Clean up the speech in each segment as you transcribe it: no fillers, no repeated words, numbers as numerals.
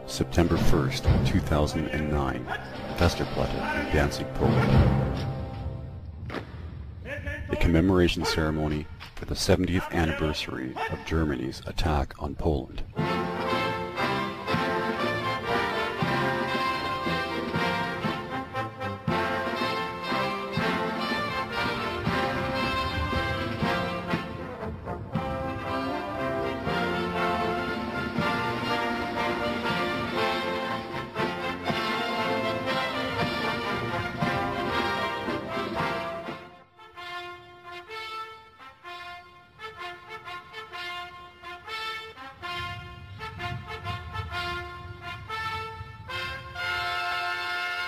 September 1st, 2009, Westerplatte, Danzig, Poland. A commemoration ceremony for the 70th anniversary of Germany's attack on Poland.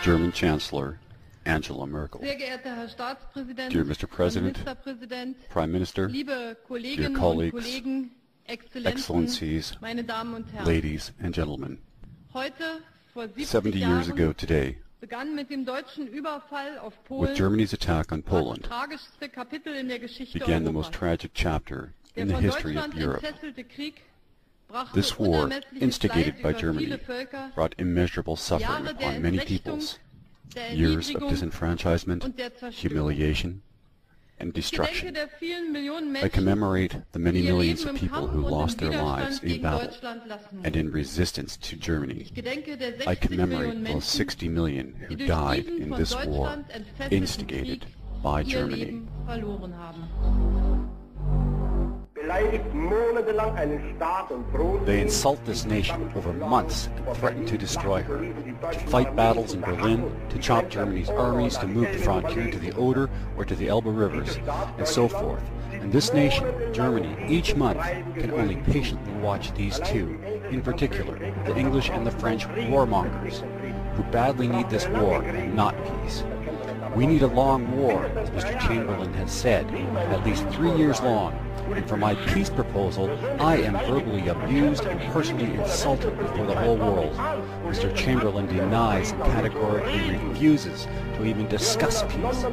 German Chancellor Angela Merkel. Dear Mr. President, Prime Minister, dear colleagues, Excellencies, ladies and gentlemen, 70 years ago today, with Germany's attack on Poland, began the most tragic chapter in the history of Europe. This war, instigated by Germany, brought immeasurable suffering upon many peoples, years of disenfranchisement, humiliation, and destruction. I commemorate the many millions of people who lost their lives in battle and in resistance to Germany. I commemorate those 60 million who died in this war, instigated by Germany. They insult this nation over months and threaten to destroy her, to fight battles in Berlin, to chop Germany's armies, to move the frontier to the Oder or to the Elbe rivers, and so forth. And this nation, Germany, each month can only patiently watch these two, in particular, the English and the French warmongers, who badly need this war and not peace. We need a long war, as Mr. Chamberlain has said, at least 3 years long. And for my peace proposal, I am verbally abused and personally insulted before the whole world. Mr. Chamberlain denies and categorically refuses to even discuss peace.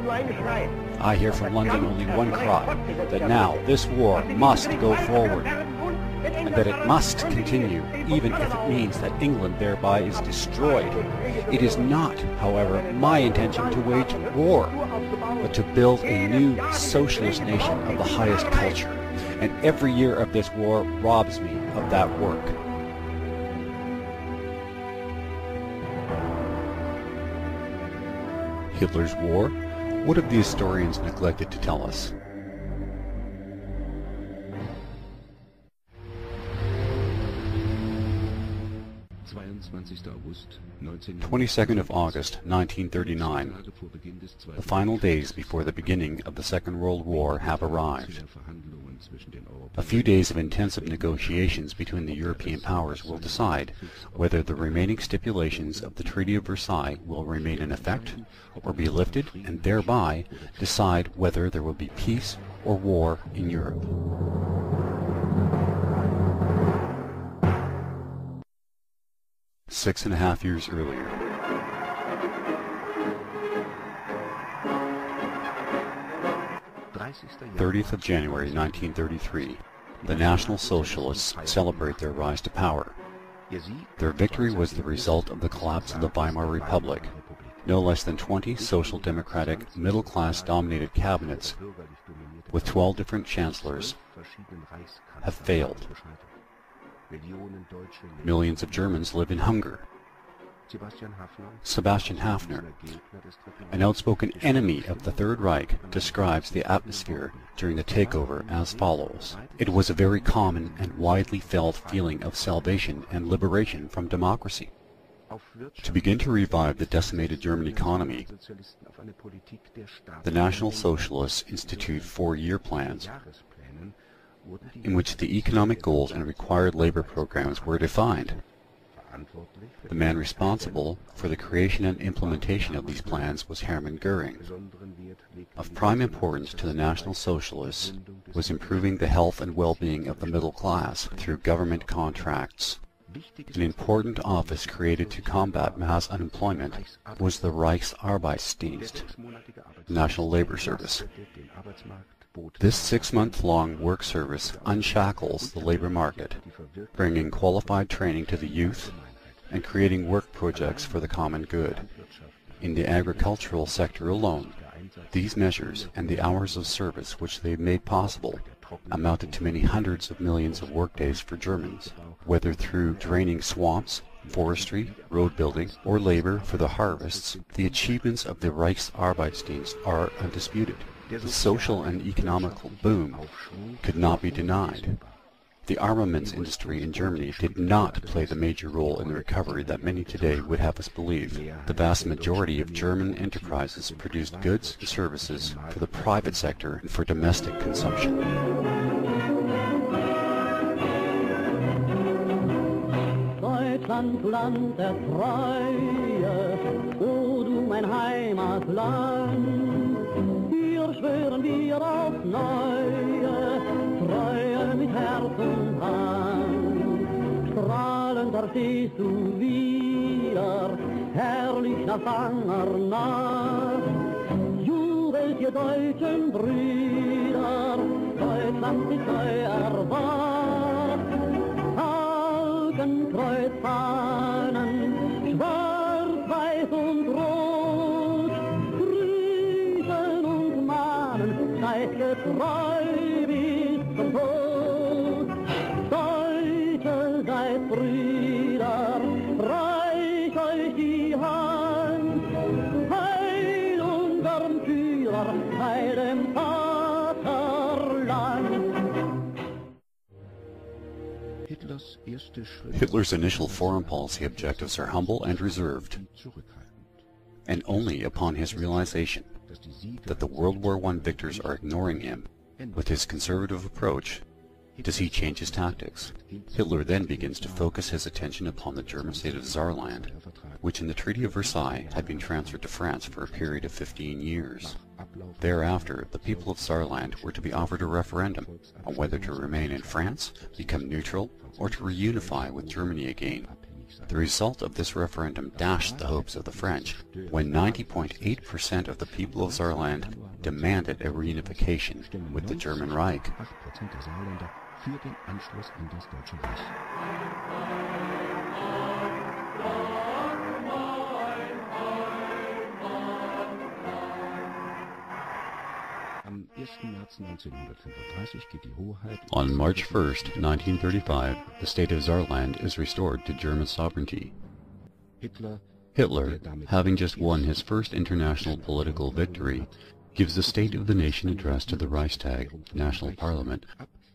I hear from London only one cry, that now this war must go forward, and that it must continue, even if it means that England thereby is destroyed. It is not, however, my intention to wage war, but to build a new socialist nation of the highest culture. And every year of this war robs me of that work. Hitler's war? What have the historians neglected to tell us? 22nd of August, 1939. The final days before the beginning of the Second World War have arrived. A few days of intensive negotiations between the European powers will decide whether the remaining stipulations of the Treaty of Versailles will remain in effect or be lifted, and thereby decide whether there will be peace or war in Europe. 6.5 years earlier. of January 1933. The National Socialists celebrate their rise to power. Their victory was the result of the collapse of the Weimar Republic. No less than 20 social democratic, middle-class dominated cabinets, with 12 different chancellors, have failed. Millions of Germans live in hunger. Sebastian Haffner, an outspoken enemy of the Third Reich, describes the atmosphere during the takeover as follows. It was a very common and widely felt feeling of salvation and liberation from democracy. To begin to revive the decimated German economy, the National Socialists institute 4-year plans in which the economic goals and required labor programs were defined. The man responsible for the creation and implementation of these plans was Hermann Göring. Of prime importance to the National Socialists was improving the health and well-being of the middle class through government contracts. An important office created to combat mass unemployment was the Reichsarbeitsdienst, National Labor Service. This 6-month-long work service unshackles the labor market, bringing qualified training to the youth and creating work projects for the common good. In the agricultural sector alone, these measures and the hours of service which they made possible amounted to many hundreds of millions of workdays for Germans, whether through draining swamps, forestry, road building, or labor for the harvests. The achievements of the Reichsarbeitsdienst are undisputed. The social and economical boom could not be denied. The armaments industry in Germany did not play the major role in the recovery that many today would have us believe. The vast majority of German enterprises produced goods and services for the private sector and for domestic consumption. Deutschland, Land der Treue, o du mein Heimatland, hier schwören wir aufs Neue, Treue mit Herz und Hand. Strahlend erstehst du wieder, herrlich nach banger Nacht. Jubelt ihr deutschen Brüder, Deutschland ist neu erwacht. Kreuzfahnen, schwarz, weiß und rot, grüßen und mahnen, seid getreu bis zum Tod. Deutsche, seid Brüder, reich euch die Hand, heil unserem Führer, heil dem Vaterland. Hitler's initial foreign policy objectives are humble and reserved, and only upon his realization that the World War I victors are ignoring him with his conservative approach does he change his tactics. Hitler then begins to focus his attention upon the German state of Saarland, which in the Treaty of Versailles had been transferred to France for a period of 15 years. Thereafter, the people of Saarland were to be offered a referendum on whether to remain in France, become neutral, or to reunify with Germany again. The result of this referendum dashed the hopes of the French, when 90.8% of the people of Saarland demanded a reunification with the German Reich. On March 1st, 1935, the state of Saarland is restored to German sovereignty. Hitler, having just won his first international political victory, gives the State of the Nation address to the Reichstag, national parliament,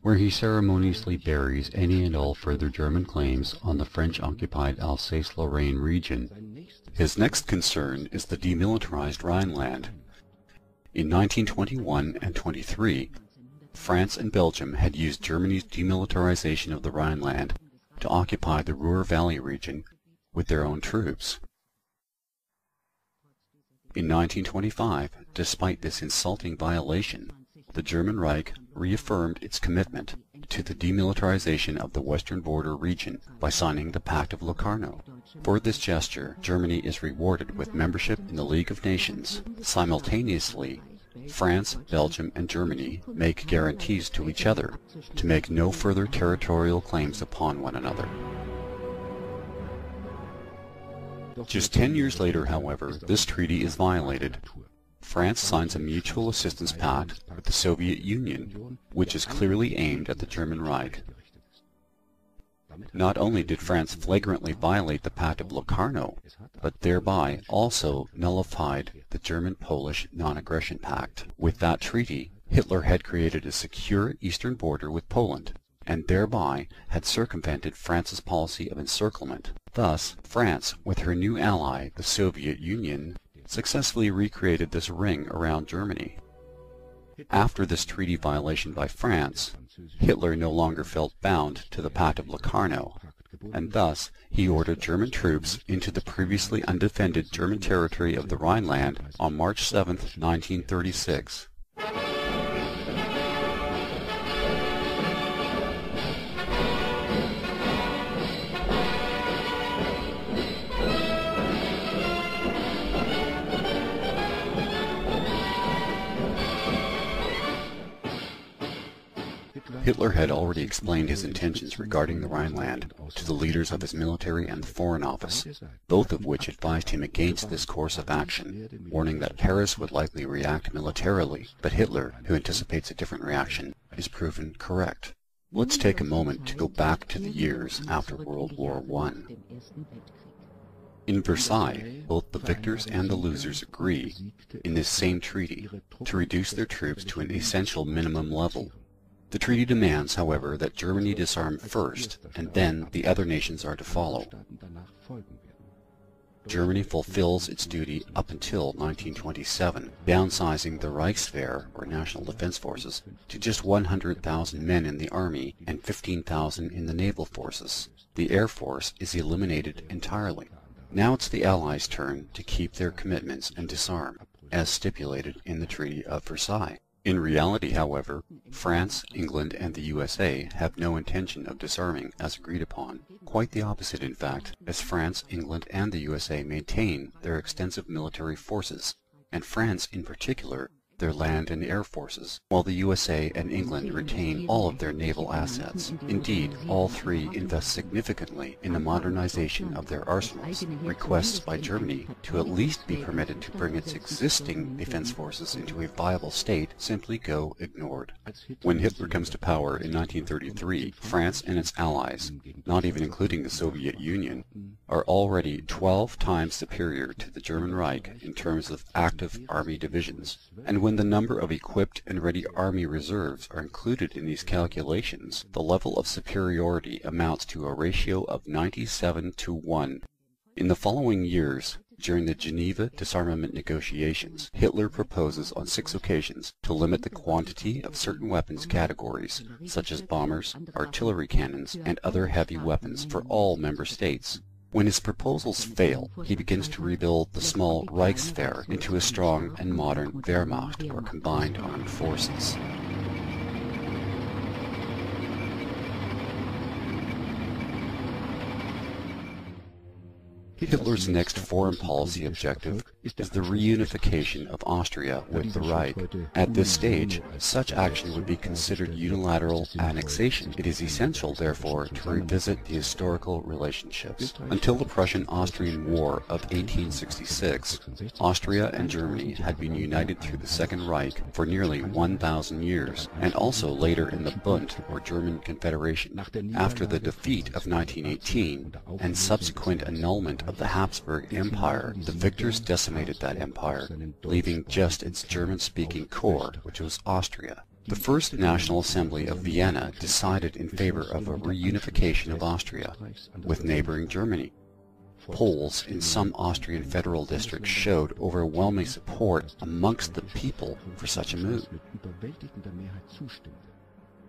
where he ceremoniously buries any and all further German claims on the French-occupied Alsace-Lorraine region. His next concern is the demilitarized Rhineland. In 1921 and 23, France and Belgium had used Germany's demilitarization of the Rhineland to occupy the Ruhr Valley region with their own troops. In 1925, despite this insulting violation, the German Reich reaffirmed its commitment to the demilitarization of the western border region by signing the Pact of Locarno. For this gesture, Germany is rewarded with membership in the League of Nations. Simultaneously, France, Belgium, and Germany make guarantees to each other to make no further territorial claims upon one another. Just 10 years later, however, this treaty is violated. France signs a mutual assistance pact with the Soviet Union, which is clearly aimed at the German Reich. Not only did France flagrantly violate the Pact of Locarno, but thereby also nullified the German-Polish Non-Aggression Pact. With that treaty, Hitler had created a secure eastern border with Poland, and thereby had circumvented France's policy of encirclement. Thus, France, with her new ally, the Soviet Union, successfully recreated this ring around Germany. After this treaty violation by France, Hitler no longer felt bound to the Pact of Locarno, and thus he ordered German troops into the previously undefended German territory of the Rhineland on March 7, 1936. Hitler had already explained his intentions regarding the Rhineland to the leaders of his military and the Foreign Office, both of which advised him against this course of action, warning that Paris would likely react militarily, but Hitler, who anticipates a different reaction, is proven correct. Let's take a moment to go back to the years after World War I. In Versailles, both the victors and the losers agree, in this same treaty, to reduce their troops to an essential minimum level. The treaty demands, however, that Germany disarm first, and then the other nations are to follow. Germany fulfills its duty up until 1927, downsizing the Reichswehr, or National Defense Forces, to just 100,000 men in the army and 15,000 in the naval forces. The Air Force is eliminated entirely. Now it's the Allies' turn to keep their commitments and disarm, as stipulated in the Treaty of Versailles. In reality, however, France, England, and the USA have no intention of disarming as agreed upon. Quite the opposite, in fact, as France, England, and the USA maintain their extensive military forces, and France in particular their land and air forces, while the USA and England retain all of their naval assets. Indeed, all three invest significantly in the modernization of their arsenals. Requests by Germany to at least be permitted to bring its existing defense forces into a viable state simply go ignored. When Hitler comes to power in 1933, France and its allies, not even including the Soviet Union, are already 12 times superior to the German Reich in terms of active army divisions. And when the number of equipped and ready army reserves are included in these calculations, the level of superiority amounts to a ratio of 97 to 1. In the following years, during the Geneva disarmament negotiations, Hitler proposes on 6 occasions to limit the quantity of certain weapons categories, such as bombers, artillery cannons, and other heavy weapons for all member states. When his proposals fail, he begins to rebuild the small Reichswehr into a strong and modern Wehrmacht, or combined armed forces. Hitler's next foreign policy objective is the reunification of Austria with the Reich. At this stage, such action would be considered unilateral annexation. It is essential, therefore, to revisit the historical relationships. Until the Prussian-Austrian War of 1866, Austria and Germany had been united through the Second Reich for nearly 1,000 years, and also later in the Bund, or German Confederation. After the defeat of 1918 and subsequent annulment of the Habsburg Empire, the victors decimated that empire, leaving just its German-speaking core, which was Austria. The First National Assembly of Vienna decided in favor of a reunification of Austria with neighboring Germany. Polls in some Austrian federal districts showed overwhelming support amongst the people for such a move.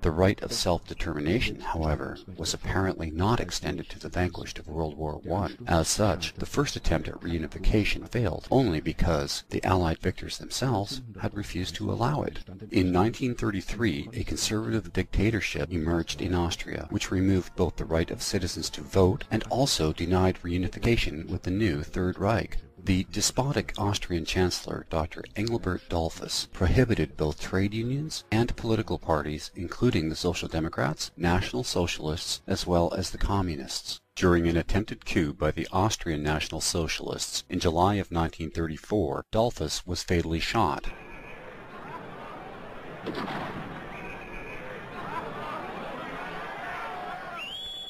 The right of self-determination, however, was apparently not extended to the vanquished of World War I. As such, the first attempt at reunification failed, only because the Allied victors themselves had refused to allow it. In 1933, a conservative dictatorship emerged in Austria, which removed both the right of citizens to vote and also denied reunification with the new Third Reich. The despotic Austrian Chancellor, Dr. Engelbert Dollfuss, prohibited both trade unions and political parties, including the Social Democrats, National Socialists, as well as the Communists. During an attempted coup by the Austrian National Socialists in July of 1934, Dollfuss was fatally shot.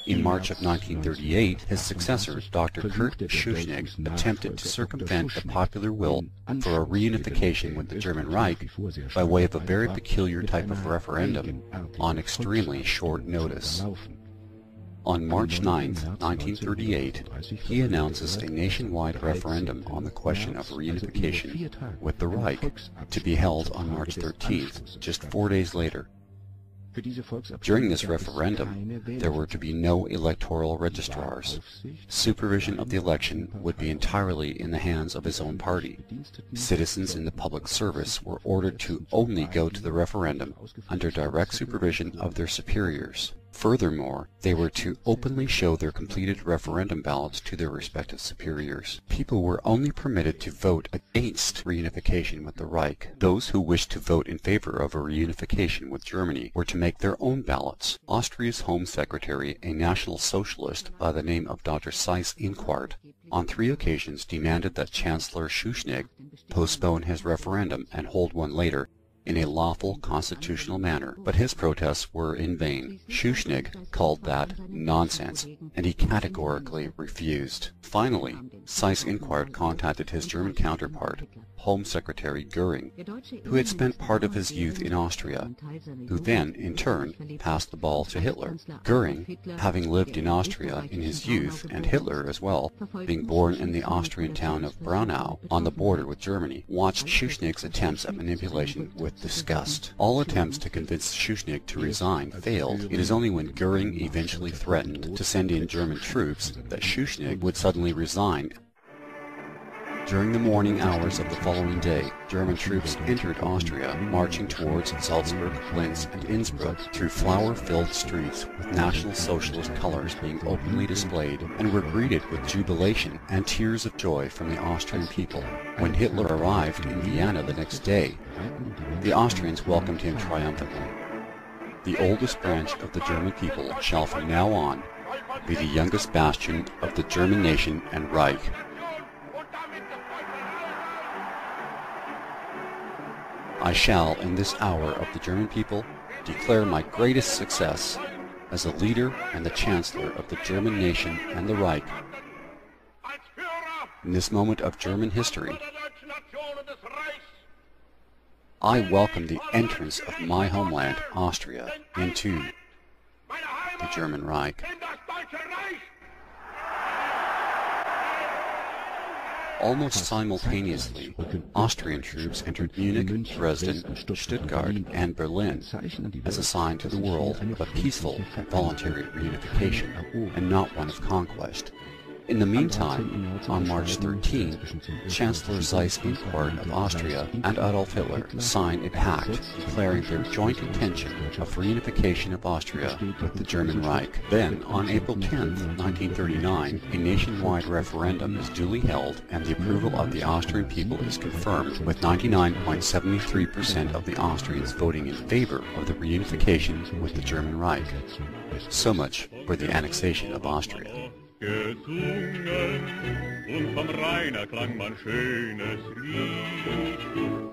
In March of 1938, his successor, Dr. Kurt Schuschnigg, attempted to circumvent the popular will for a reunification with the German Reich by way of a very peculiar type of referendum on extremely short notice. On March 9, 1938, he announces a nationwide referendum on the question of reunification with the Reich to be held on March 13th, just 4 days later. During this referendum, there were to be no electoral registrars. Supervision of the election would be entirely in the hands of his own party. Citizens in the public service were ordered to only go to the referendum under direct supervision of their superiors. Furthermore, they were to openly show their completed referendum ballots to their respective superiors. People were only permitted to vote against reunification with the Reich. Those who wished to vote in favor of a reunification with Germany were to make their own ballots. Austria's Home Secretary, a National Socialist by the name of Dr. Seyss-Inquart, on 3 occasions demanded that Chancellor Schuschnigg postpone his referendum and hold one later, in a lawful constitutional manner, but his protests were in vain. Schuschnigg called that nonsense, and he categorically refused. Finally, Seyss-Inquart contacted his German counterpart, Home Secretary Göring, who had spent part of his youth in Austria, who then, in turn, passed the ball to Hitler. Göring, having lived in Austria in his youth, and Hitler as well, being born in the Austrian town of Braunau, on the border with Germany, watched Schuschnigg's attempts at manipulation with disgust. All attempts to convince Schuschnigg to resign failed. It is only when Göring eventually threatened to send in German troops that Schuschnigg would suddenly resign. During the morning hours of the following day, German troops entered Austria, marching towards Salzburg, Linz, and Innsbruck through flower-filled streets with National Socialist colors being openly displayed, and were greeted with jubilation and tears of joy from the Austrian people. When Hitler arrived in Vienna the next day, the Austrians welcomed him triumphantly. The oldest branch of the German people shall from now on be the youngest bastion of the German nation and Reich. I shall, in this hour of the German people, declare my greatest success as a leader and the Chancellor of the German nation and the Reich. In this moment of German history, I welcome the entrance of my homeland, Austria, into the German Reich. Almost simultaneously, Austrian troops entered Munich, Dresden, Stuttgart, and Berlin as a sign to the world of a peaceful and voluntary reunification, and not one of conquest. In the meantime, on March 13, Chancellor Seyss-Inquart of Austria and Adolf Hitler signed a pact declaring their joint intention of reunification of Austria with the German Reich. Then, on April 10, 1939, a nationwide referendum is duly held and the approval of the Austrian people is confirmed, with 99.73% of the Austrians voting in favor of the reunification with the German Reich. So much for the annexation of Austria. Gesungen und vom Rhein klang man schönes Lied.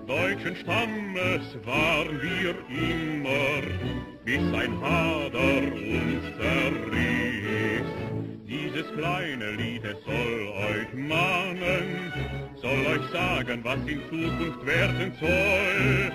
Deutschen Stammes waren wir immer, bis ein Hader uns zerriss. Dieses kleine Lied, es soll euch mahnen, soll euch sagen, was in Zukunft werden soll.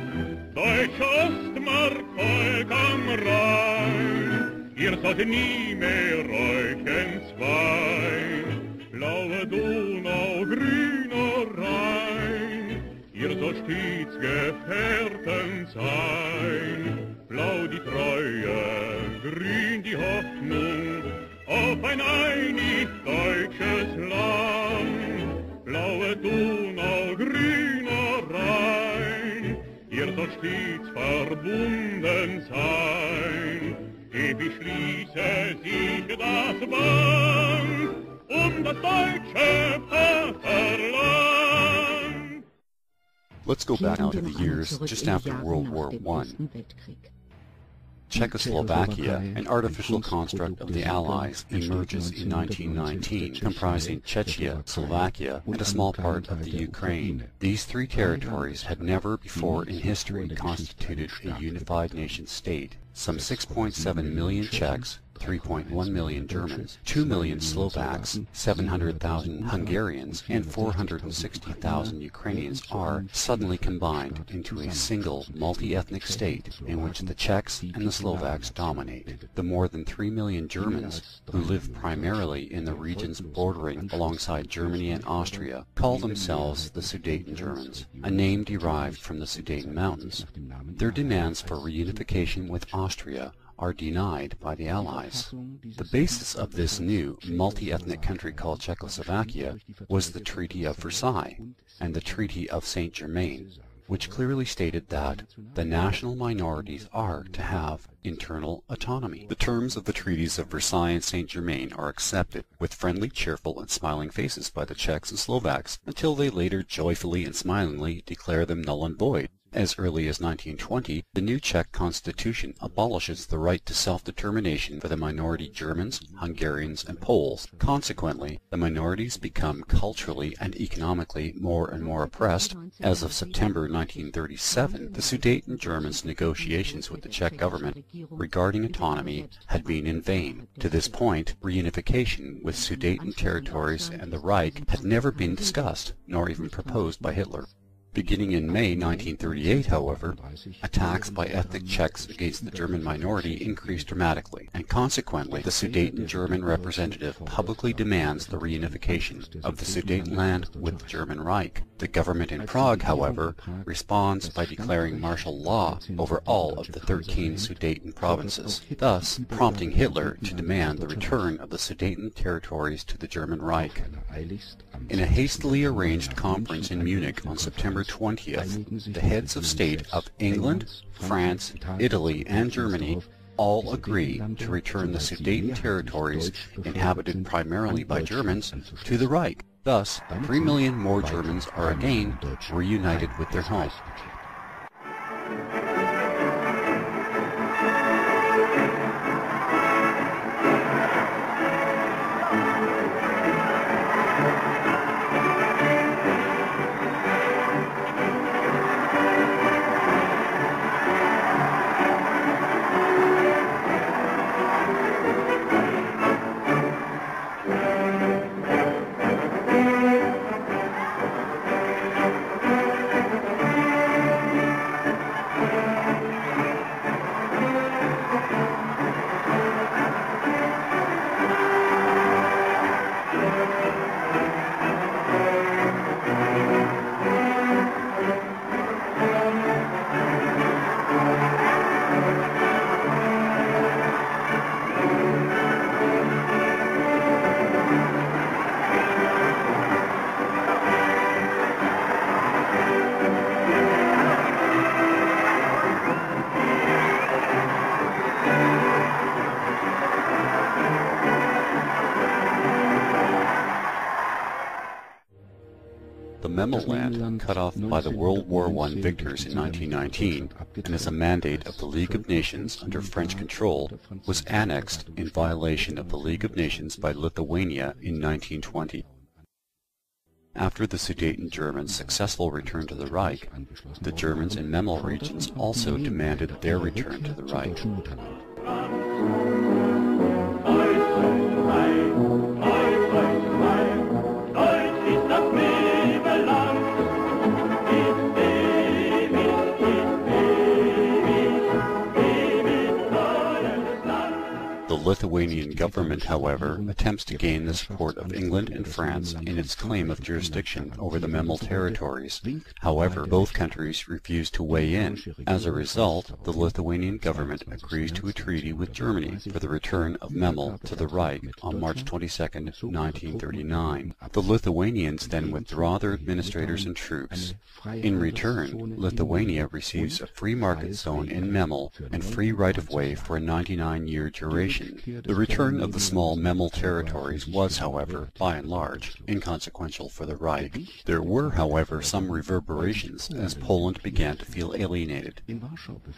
Deutsche Ostmark, Volk am Rhein, ihr sollt nie mehr euch entzweien. Blaue Donau, grüner Rhein, ihr sollt stets Gefährten sein. Blau die Treue, grün die Hoffnung auf ein einig deutsches Land. Blaue Donau, grüner Rhein, ihr sollt stets verbunden sein. Ewig schließe sich das Band das deutsche Vaterland. Let's go back now to the years just after World War I. Czechoslovakia, an artificial construct of the Allies, emerges in 1919, comprising Czechia, Slovakia, and a small part of the Ukraine. These three territories had never before in history constituted a unified nation-state. Some 6.7 million Czechs, 3.1 million Germans, 2 million Slovaks, 700,000 Hungarians, and 460,000 Ukrainians are suddenly combined into a single multi-ethnic state in which the Czechs and the Slovaks dominate. The more than 3 million Germans, who live primarily in the regions bordering alongside Germany and Austria, call themselves the Sudeten Germans, a name derived from the Sudeten Mountains. Their demands for reunification with Austria are denied by the Allies. The basis of this new multi-ethnic country called Czechoslovakia was the Treaty of Versailles and the Treaty of Saint-Germain, which clearly stated that the national minorities are to have internal autonomy. The terms of the treaties of Versailles and Saint-Germain are accepted with friendly, cheerful, and smiling faces by the Czechs and Slovaks, until they later joyfully and smilingly declare them null and void. As early as 1920, the new Czech constitution abolishes the right to self-determination for the minority Germans, Hungarians, and Poles. Consequently, the minorities become culturally and economically more and more oppressed. As of September 1937, the Sudeten Germans' negotiations with the Czech government regarding autonomy had been in vain. To this point, reunification with Sudeten territories and the Reich had never been discussed, nor even proposed by Hitler. Beginning in May 1938, however, attacks by ethnic Czechs against the German minority increased dramatically, and consequently the Sudeten German representative publicly demands the reunification of the Sudetenland with the German Reich. The government in Prague, however, responds by declaring martial law over all of the 13 Sudeten provinces, thus prompting Hitler to demand the return of the Sudeten territories to the German Reich. In a hastily arranged conference in Munich on September 20th, the heads of state of England, France, Italy, and Germany all agree to return the Sudeten territories, inhabited primarily by Germans, to the Reich. Thus, 3 million more Germans are again reunited with their home. The Memel-Land, cut off by the World War I victors in 1919, and as a mandate of the League of Nations under French control, was annexed in violation of the League of Nations by Lithuania in 1920. After the Sudeten Germans' successful return to the Reich, the Germans in Memel regions also demanded their return to the Reich. The Lithuanian government, however, attempts to gain the support of England and France in its claim of jurisdiction over the Memel territories. However, both countries refuse to weigh in. As a result, the Lithuanian government agrees to a treaty with Germany for the return of Memel to the Reich on March 22, 1939. The Lithuanians then withdraw their administrators and troops. In return, Lithuania receives a free market zone in Memel and free right-of-way for a 99-year duration. The return of the small Memel territories was, however, by and large, inconsequential for the Reich. There were, however, some reverberations as Poland began to feel alienated.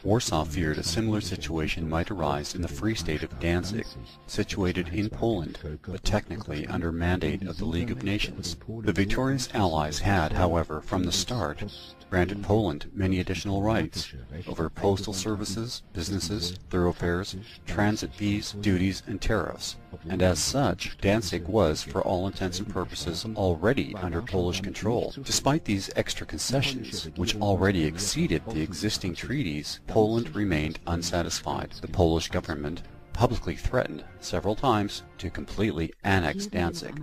Warsaw feared a similar situation might arise in the Free State of Danzig, situated in Poland, but technically under mandate of the League of Nations. The victorious Allies had, however, from the start, granted Poland many additional rights over postal services, businesses, thoroughfares, transit fees, duties, and tariffs, and as such, Danzig was, for all intents and purposes, already under Polish control. Despite these extra concessions, which already exceeded the existing treaties, Poland remained unsatisfied. The Polish government publicly threatened several times to completely annex Danzig.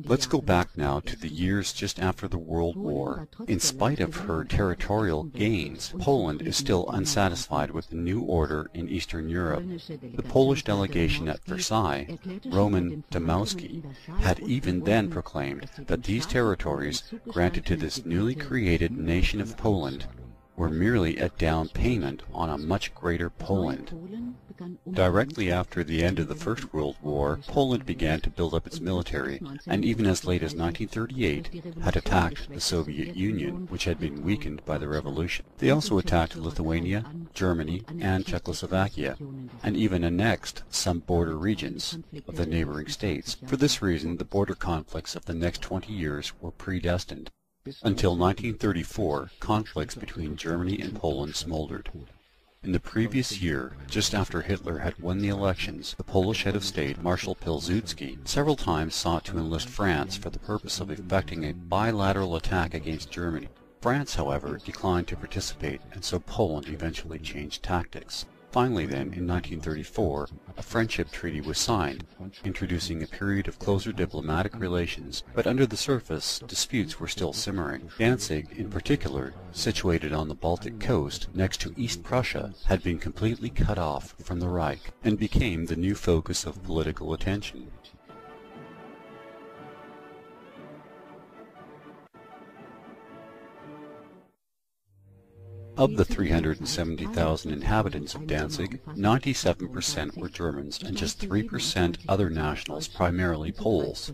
Let's go back now to the years just after the World War. In spite of her territorial gains, Poland is still unsatisfied with the new order in Eastern Europe. The Polish delegation at Versailles, Roman Dmowski, had even then proclaimed that these territories granted to this newly created nation of Poland were merely a down payment on a much greater Poland. Directly after the end of the First World War, Poland began to build up its military, and even as late as 1938 had attacked the Soviet Union, which had been weakened by the revolution. They also attacked Lithuania, Germany, and Czechoslovakia, and even annexed some border regions of the neighboring states. For this reason, the border conflicts of the next 20 years were predestined. Until 1934, conflicts between Germany and Poland smoldered. In the previous year, just after Hitler had won the elections, the Polish head of state, Marshal Pilsudski, several times sought to enlist France for the purpose of effecting a bilateral attack against Germany. France, however, declined to participate, and so Poland eventually changed tactics. Finally then, in 1934, a friendship treaty was signed, introducing a period of closer diplomatic relations, but under the surface, disputes were still simmering. Danzig, in particular, situated on the Baltic coast next to East Prussia, had been completely cut off from the Reich, and became the new focus of political attention. Of the 370,000 inhabitants of Danzig, 97% were Germans and just 3% other nationals, primarily Poles.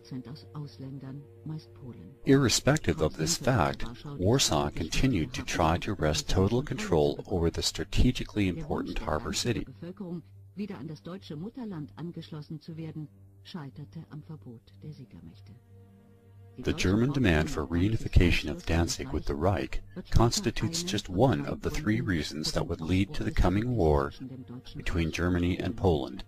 Irrespective of this fact, Warsaw continued to try to wrest total control over the strategically important harbor city. The German demand for reunification of Danzig with the Reich constitutes just one of the three reasons that would lead to the coming war between Germany and Poland.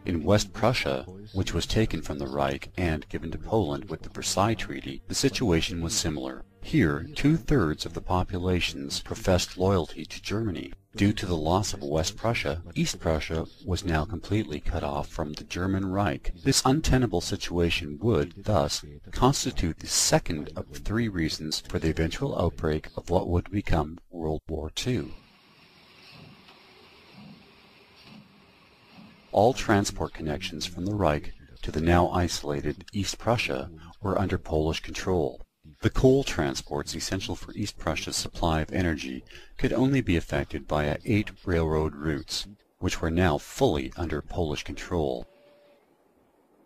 In West Prussia, which was taken from the Reich and given to Poland with the Versailles Treaty, the situation was similar. Here, 2/3 of the populations professed loyalty to Germany. Due to the loss of West Prussia, East Prussia was now completely cut off from the German Reich. This untenable situation would, thus, constitute the second of the three reasons for the eventual outbreak of what would become World War II. All transport connections from the Reich to the now isolated East Prussia were under Polish control. The coal transports essential for East Prussia's supply of energy could only be effected via 8 railroad routes, which were now fully under Polish control.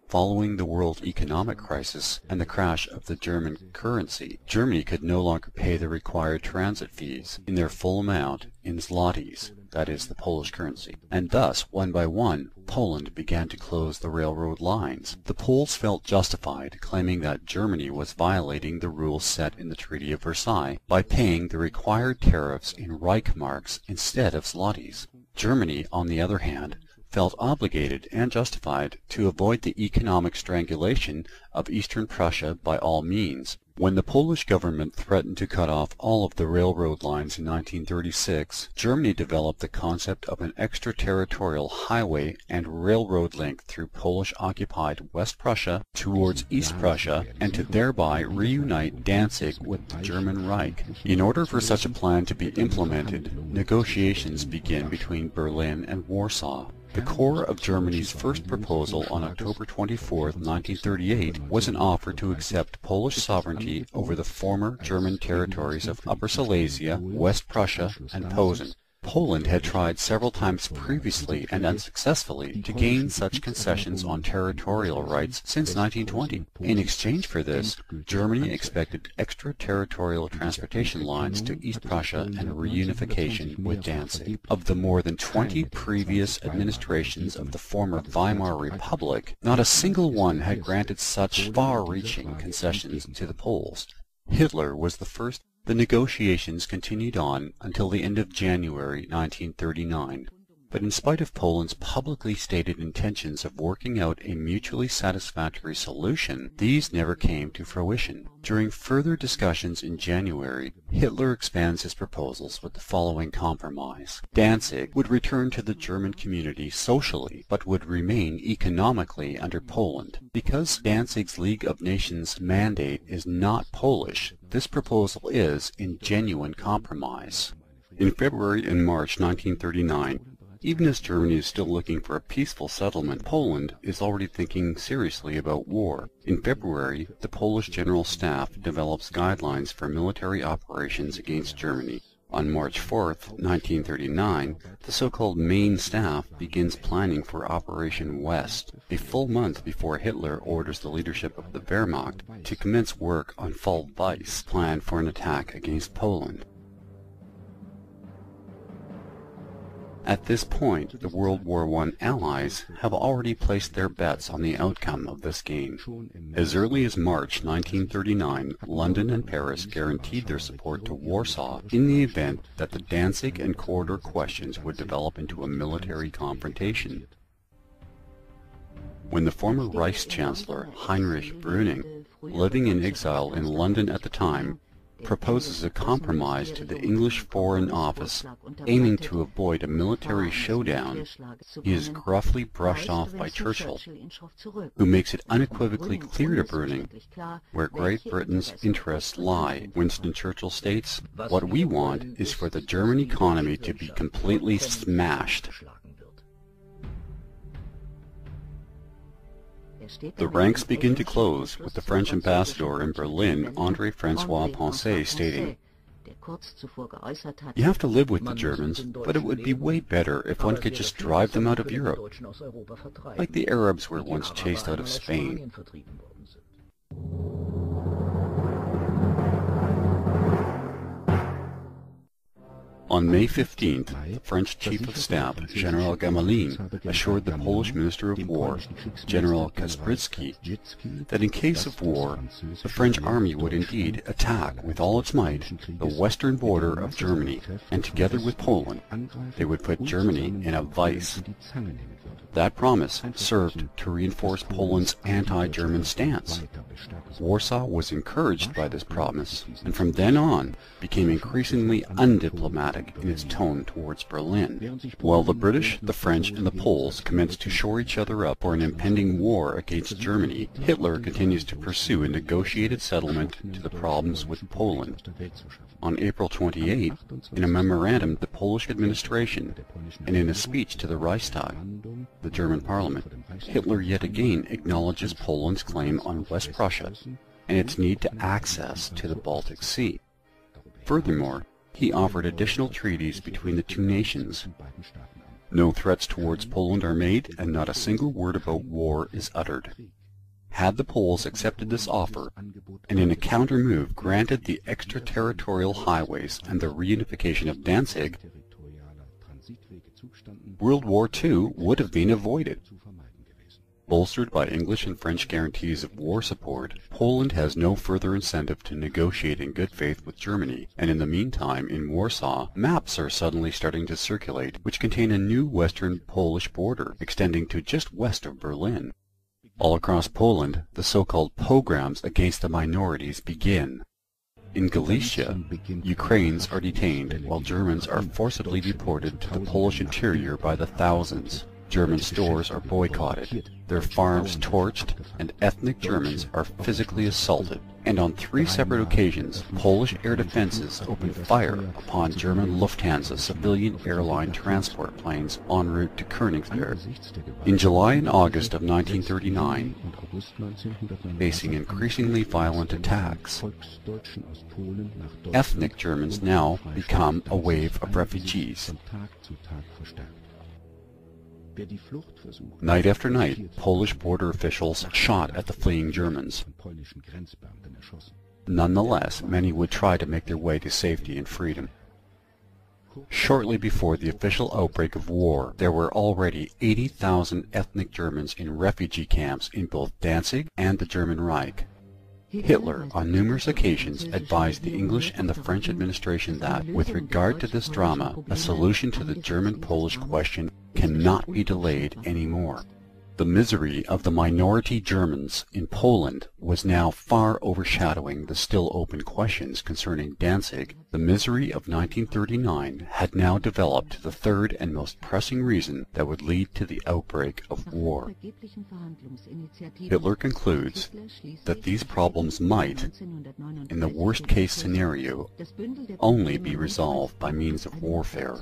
Following the world economic crisis and the crash of the German currency, Germany could no longer pay the required transit fees in their full amount in zlotys, that is, the Polish currency, and thus, one by one, Poland began to close the railroad lines. The Poles felt justified, claiming that Germany was violating the rules set in the Treaty of Versailles by paying the required tariffs in Reichsmarks instead of zlotys. Germany, on the other hand, felt obligated and justified to avoid the economic strangulation of Eastern Prussia by all means. When the Polish government threatened to cut off all of the railroad lines in 1936, Germany developed the concept of an extraterritorial highway and railroad link through Polish-occupied West Prussia towards East Prussia, and to thereby reunite Danzig with the German Reich. In order for such a plan to be implemented, negotiations began between Berlin and Warsaw. The core of Germany's first proposal on October 24, 1938, was an offer to accept Polish sovereignty over the former German territories of Upper Silesia, West Prussia, and Posen. Poland had tried several times previously and unsuccessfully to gain such concessions on territorial rights since 1920. In exchange for this, Germany expected extraterritorial transportation lines to East Prussia and reunification with Danzig. Of the more than 20 previous administrations of the former Weimar Republic, not a single one had granted such far-reaching concessions to the Poles. Hitler was the first. The negotiations continued on until the end of January 1939. But in spite of Poland's publicly stated intentions of working out a mutually satisfactory solution, these never came to fruition. During further discussions in January, Hitler expands his proposals with the following compromise. Danzig would return to the German community socially, but would remain economically under Poland. Because Danzig's League of Nations mandate is not Polish, this proposal is in genuine compromise. In February and March 1939, even as Germany is still looking for a peaceful settlement, Poland is already thinking seriously about war. In February, the Polish General Staff develops guidelines for military operations against Germany. On March 4, 1939, the so-called Main Staff begins planning for Operation West, a full month before Hitler orders the leadership of the Wehrmacht to commence work on Fall Weiss, plan for an attack against Poland. At this point, the World War I allies have already placed their bets on the outcome of this game. As early as March 1939, London and Paris guaranteed their support to Warsaw in the event that the Danzig and corridor questions would develop into a military confrontation. When the former Reichschancellor Heinrich Brüning, living in exile in London at the time, proposes a compromise to the English Foreign Office aiming to avoid a military showdown, he is gruffly brushed off by Churchill, who makes it unequivocally clear to Brüning where Great Britain's interests lie. Winston Churchill states, "What we want is for the German economy to be completely smashed." The ranks begin to close, with the French ambassador in Berlin, André-François Poncet, stating, "You have to live with the Germans, but it would be way better if one could just drive them out of Europe, like the Arabs were once chased out of Spain." On May 15th, the French Chief of Staff, General Gamelin, assured the Polish Minister of War, General Kasprzycki, that in case of war, the French army would indeed attack with all its might the western border of Germany, and together with Poland, they would put Germany in a vice. That promise served to reinforce Poland's anti-German stance. Warsaw was encouraged by this promise, and from then on became increasingly undiplomatic in its tone towards Berlin. While the British, the French, and the Poles commenced to shore each other up for an impending war against Germany, Hitler continues to pursue a negotiated settlement to the problems with Poland. On April 28, in a memorandum to the Polish administration, and in a speech to the Reichstag, the German parliament, Hitler yet again acknowledges Poland's claim on West Prussia and its need to access to the Baltic Sea. Furthermore, he offered additional treaties between the two nations. No threats towards Poland are made, and not a single word about war is uttered. Had the Poles accepted this offer, and in a counter-move granted the extraterritorial highways and the reunification of Danzig, World War II would have been avoided. Bolstered by English and French guarantees of war support, Poland has no further incentive to negotiate in good faith with Germany, and in the meantime, in Warsaw, maps are suddenly starting to circulate which contain a new western Polish border extending to just west of Berlin. All across Poland, the so-called pogroms against the minorities begin. In Galicia, Ukrainians are detained, while Germans are forcibly deported to the Polish interior by the thousands. German stores are boycotted, their farms torched, and ethnic Germans are physically assaulted. And on 3 separate occasions, Polish air defenses opened fire upon German Lufthansa civilian airline transport planes en route to Königsberg. In July and August of 1939, facing increasingly violent attacks, ethnic Germans now become a wave of refugees. Night after night, Polish border officials shot at the fleeing Germans. Nonetheless, many would try to make their way to safety and freedom. Shortly before the official outbreak of war, there were already 80,000 ethnic Germans in refugee camps in both Danzig and the German Reich. Hitler, on numerous occasions, advised the English and the French administration that, with regard to this drama, a solution to the German-Polish question cannot be delayed anymore. The misery of the minority Germans in Poland was now far overshadowing the still open questions concerning Danzig. The misery of 1939 had now developed to the third and most pressing reason that would lead to the outbreak of war. Hitler concludes that these problems might, in the worst-case scenario, only be resolved by means of warfare.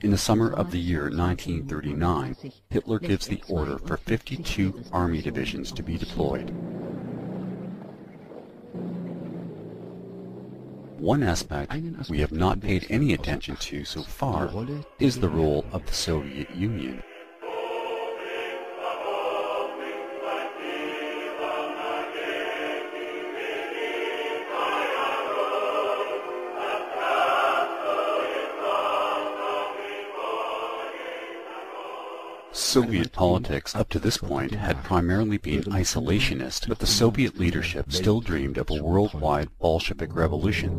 In the summer of the year 1939, Hitler gives the order for 52 army divisions to be deployed. One aspect we have not paid any attention to so far is the role of the Soviet Union. Soviet politics up to this point had primarily been isolationist, but the Soviet leadership still dreamed of a worldwide Bolshevik revolution.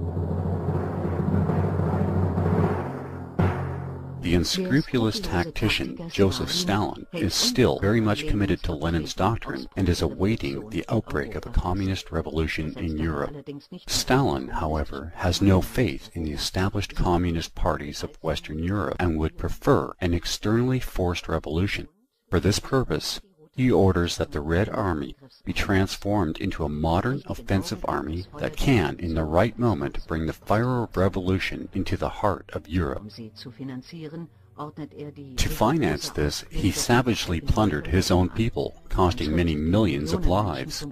The unscrupulous tactician Joseph Stalin is still very much committed to Lenin's doctrine and is awaiting the outbreak of a communist revolution in Europe. Stalin, however, has no faith in the established communist parties of Western Europe and would prefer an externally forced revolution. For this purpose, he orders that the Red Army be transformed into a modern offensive army that can, in the right moment, bring the fire of revolution into the heart of Europe. To finance this, he savagely plundered his own people, costing many millions of lives.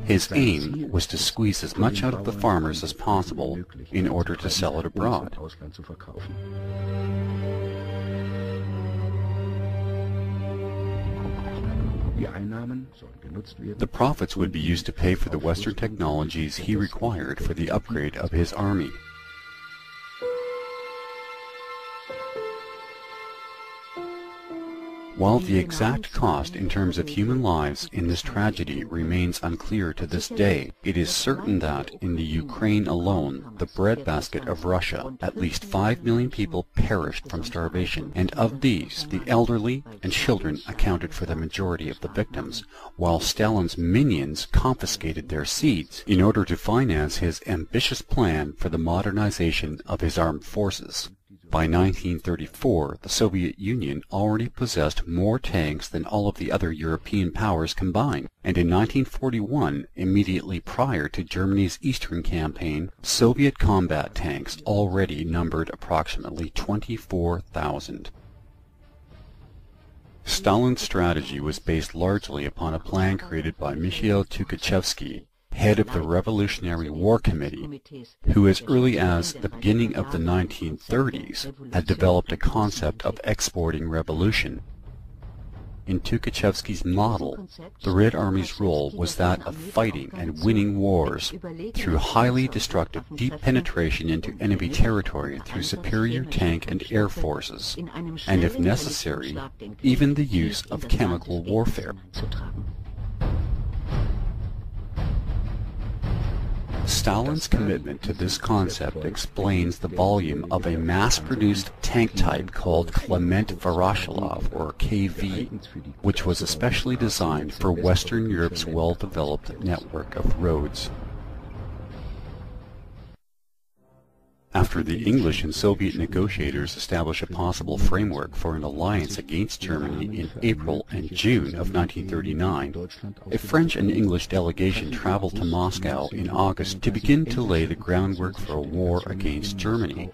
His aim was to squeeze as much out of the farmers as possible in order to sell it abroad. The profits would be used to pay for the Western technologies he required for the upgrade of his army. While the exact cost in terms of human lives in this tragedy remains unclear to this day, it is certain that, in the Ukraine alone, the breadbasket of Russia, at least 5 million people perished from starvation, and of these, the elderly and children accounted for the majority of the victims, while Stalin's minions confiscated their seeds in order to finance his ambitious plan for the modernization of his armed forces. By 1934, the Soviet Union already possessed more tanks than all of the other European powers combined, and in 1941, immediately prior to Germany's Eastern Campaign, Soviet combat tanks already numbered approximately 24,000. Stalin's strategy was based largely upon a plan created by Mikhail Tukhachevsky, head of the Revolutionary War Committee, who as early as the beginning of the 1930s had developed a concept of exporting revolution. In Tukhachevsky's model, the Red Army's role was that of fighting and winning wars through highly destructive deep penetration into enemy territory through superior tank and air forces, and if necessary, even the use of chemical warfare. Stalin's commitment to this concept explains the volume of a mass-produced tank type called Klement Voroshilov, or KV, which was especially designed for Western Europe's well-developed network of roads. After the English and Soviet negotiators establish a possible framework for an alliance against Germany in April and June of 1939, a French and English delegation traveled to Moscow in August to begin to lay the groundwork for a war against Germany.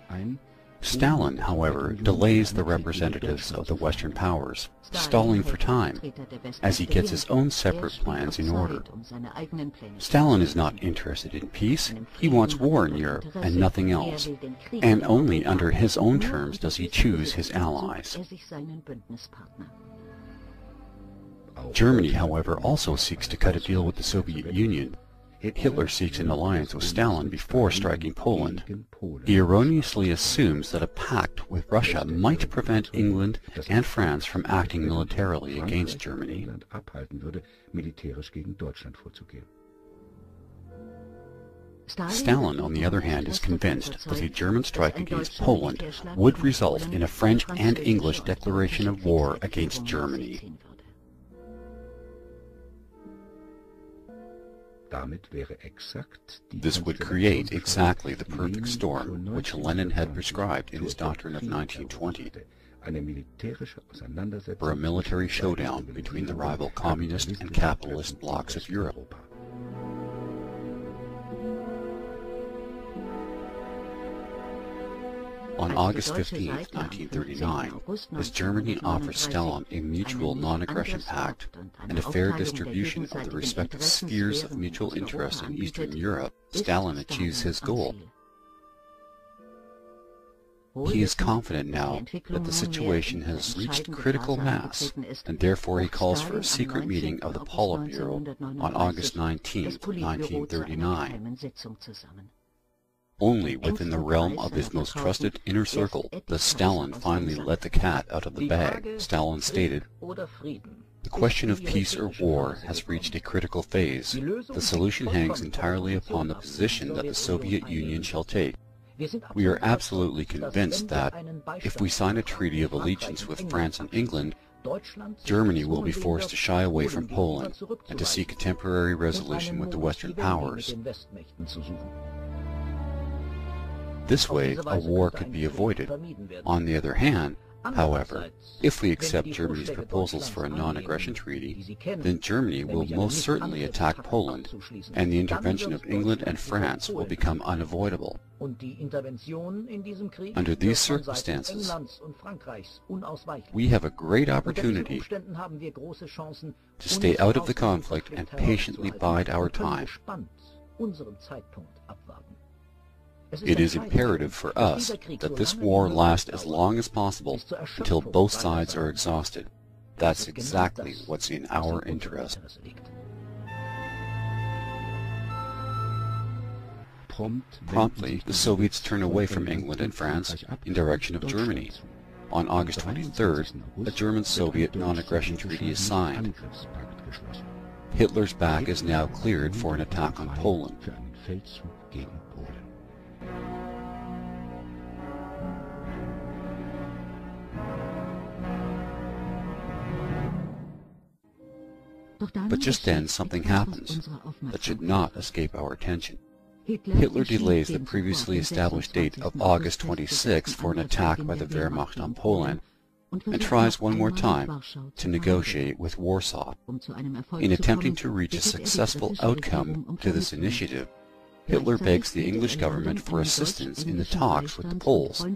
Stalin, however, delays the representatives of the Western powers, stalling for time, as he gets his own separate plans in order. Stalin is not interested in peace. He wants war in Europe and nothing else, and only under his own terms does he choose his allies. Germany, however, also seeks to cut a deal with the Soviet Union. Hitler seeks an alliance with Stalin before striking Poland. He erroneously assumes that a pact with Russia might prevent England and France from acting militarily against Germany. Stalin, on the other hand, is convinced that the German strike against Poland would result in a French and English declaration of war against Germany. This would create exactly the perfect storm which Lenin had prescribed in his doctrine of 1920 for a military showdown between the rival communist and capitalist blocs of Europe. On August 15, 1939, as Germany offers Stalin a mutual non-aggression pact and a fair distribution of the respective spheres of mutual interest in Eastern Europe, Stalin achieves his goal. He is confident now that the situation has reached critical mass, and therefore he calls for a secret meeting of the Politburo on August 19, 1939. Only within the realm of his most trusted inner circle does Stalin finally let the cat out of the bag. Stalin stated, "The question of peace or war has reached a critical phase. The solution hangs entirely upon the position that the Soviet Union shall take. We are absolutely convinced that, if we sign a treaty of allegiance with France and England, Germany will be forced to shy away from Poland and to seek a temporary resolution with the Western powers. This way, a war could be avoided. On the other hand, however, if we accept Germany's proposals for a non-aggression treaty, then Germany will most certainly attack Poland, and the intervention of England and France will become unavoidable. Under these circumstances, we have a great opportunity to stay out of the conflict and patiently bide our time. It is imperative for us that this war last as long as possible until both sides are exhausted. That's exactly what's in our interest." Promptly, the Soviets turn away from England and France in direction of Germany. On August 23rd, a German-Soviet non-aggression treaty is signed. Hitler's back is now cleared for an attack on Poland. But just then something happens that should not escape our attention. Hitler delays the previously established date of August 26 for an attack by the Wehrmacht on Poland, and tries one more time to negotiate with Warsaw. In attempting to reach a successful outcome to this initiative, Hitler begs the English government for assistance in the talks with the Poles,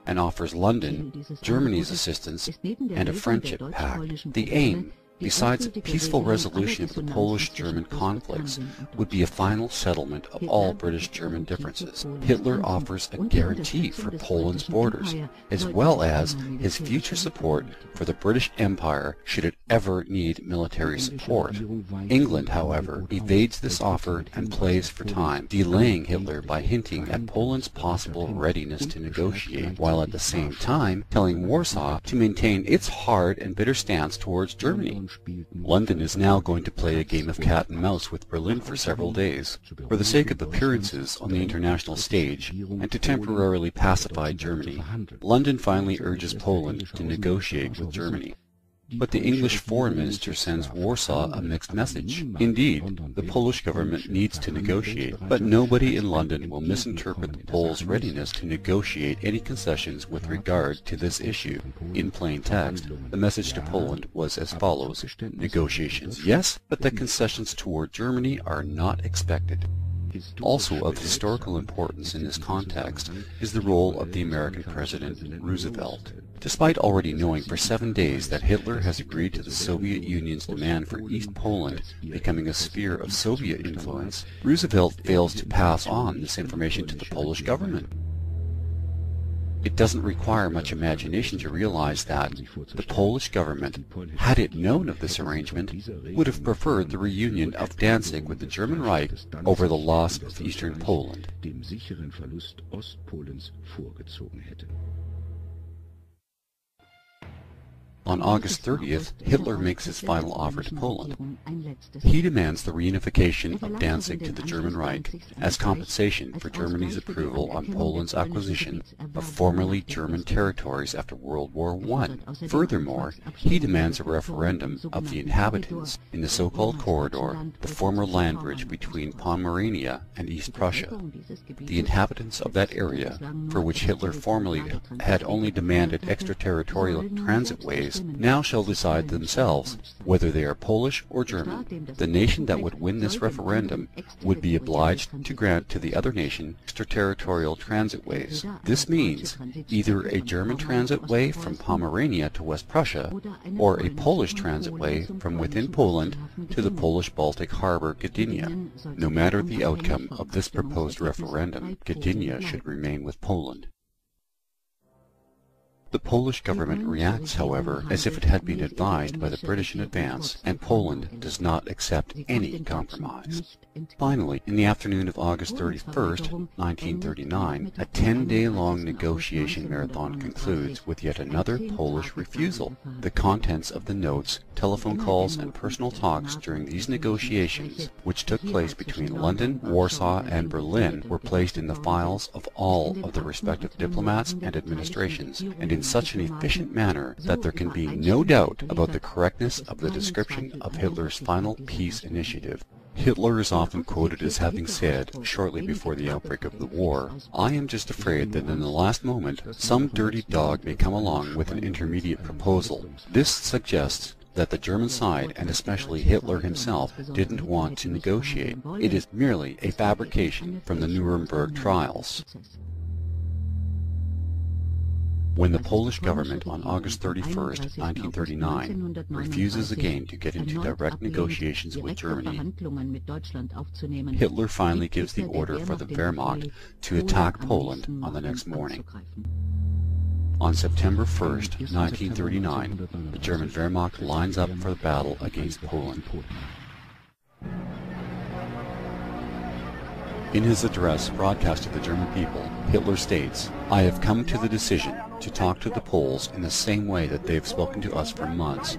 and offers London Germany's assistance and a friendship pact. The aim, besides a peaceful resolution of the Polish-German conflicts, would be a final settlement of all British-German differences. Hitler offers a guarantee for Poland's borders, as well as his future support for the British Empire should it ever need military support. England, however, evades this offer and plays for time, delaying Hitler by hinting at Poland's possible readiness to negotiate, while at the same time telling Warsaw to maintain its hard and bitter stance towards Germany. London is now going to play a game of cat and mouse with Berlin for several days, for the sake of appearances on the international stage, and to temporarily pacify Germany. London finally urges Poland to negotiate with Germany. But the English foreign minister sends Warsaw a mixed message. Indeed, the Polish government needs to negotiate, but nobody in London will misinterpret the Poles' readiness to negotiate any concessions with regard to this issue. In plain text, the message to Poland was as follows: negotiations, yes, but the concessions toward Germany are not expected. Also of historical importance in this context is the role of the American President Roosevelt. Despite already knowing for 7 days that Hitler has agreed to the Soviet Union's demand for East Poland becoming a sphere of Soviet influence, Roosevelt fails to pass on this information to the Polish government. It doesn't require much imagination to realize that the Polish government, had it known of this arrangement, would have preferred the reunion of Danzig with the German Reich over the loss of Eastern Poland. On August 30th, Hitler makes his final offer to Poland. He demands the reunification of Danzig to the German Reich as compensation for Germany's approval on Poland's acquisition of formerly German territories after World War I. Furthermore, he demands a referendum of the inhabitants in the so-called corridor, the former land bridge between Pomerania and East Prussia. The inhabitants of that area, for which Hitler formerly had only demanded extraterritorial transit ways, now shall decide themselves whether they are Polish or German. The nation that would win this referendum would be obliged to grant to the other nation extraterritorial transit ways. This means either a German transit way from Pomerania to West Prussia, or a Polish transit way from within Poland to the Polish Baltic harbor Gdynia. No matter the outcome of this proposed referendum, Gdynia should remain with Poland. The Polish government reacts, however, as if it had been advised by the British in advance, and Poland does not accept any compromise. Finally, in the afternoon of August 31st, 1939, a 10-day-long negotiation marathon concludes with yet another Polish refusal. The contents of the notes, telephone calls, and personal talks during these negotiations, which took place between London, Warsaw, and Berlin, were placed in the files of all of the respective diplomats and administrations, and in such an efficient manner that there can be no doubt about the correctness of the description of Hitler's final peace initiative. Hitler is often quoted as having said, shortly before the outbreak of the war, "I am just afraid that in the last moment some dirty dog may come along with an intermediate proposal." This suggests that the German side, and especially Hitler himself, didn't want to negotiate. It is merely a fabrication from the Nuremberg trials. When the Polish government on August 31st, 1939, refuses again to get into direct negotiations with Germany, Hitler finally gives the order for the Wehrmacht to attack Poland on the next morning. On September 1st, 1939, the German Wehrmacht lines up for the battle against Poland. In his address broadcast to the German people, Hitler states, "I have come to the decision to talk to the Poles in the same way that they have spoken to us for months.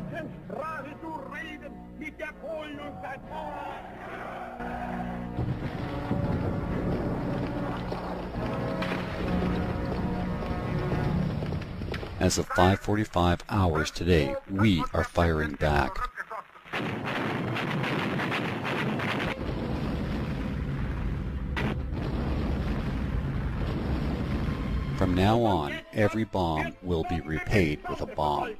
As of 5:45 hours today, we are firing back." From now on, every bomb will be repaid with a bomb.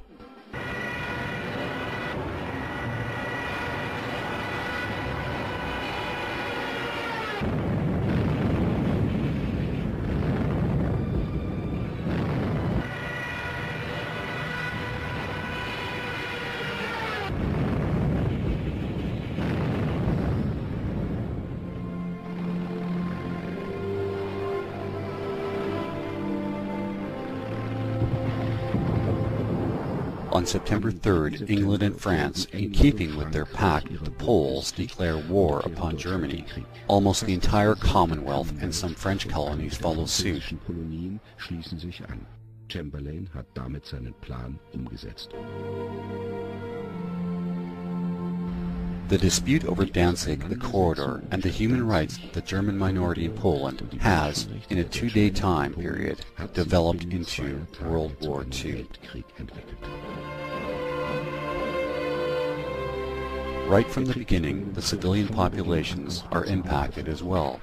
On September 3rd, England and France, in keeping with their pact with the Poles, declare war upon Germany. Almost the entire Commonwealth and some French colonies follow suit. Chamberlain hat damit seinen Plan umgesetzt. The dispute over Danzig, the corridor, and the human rights of the German minority in Poland has, in a 2-day time period, developed into World War II. Right from the beginning, the civilian populations are impacted as well.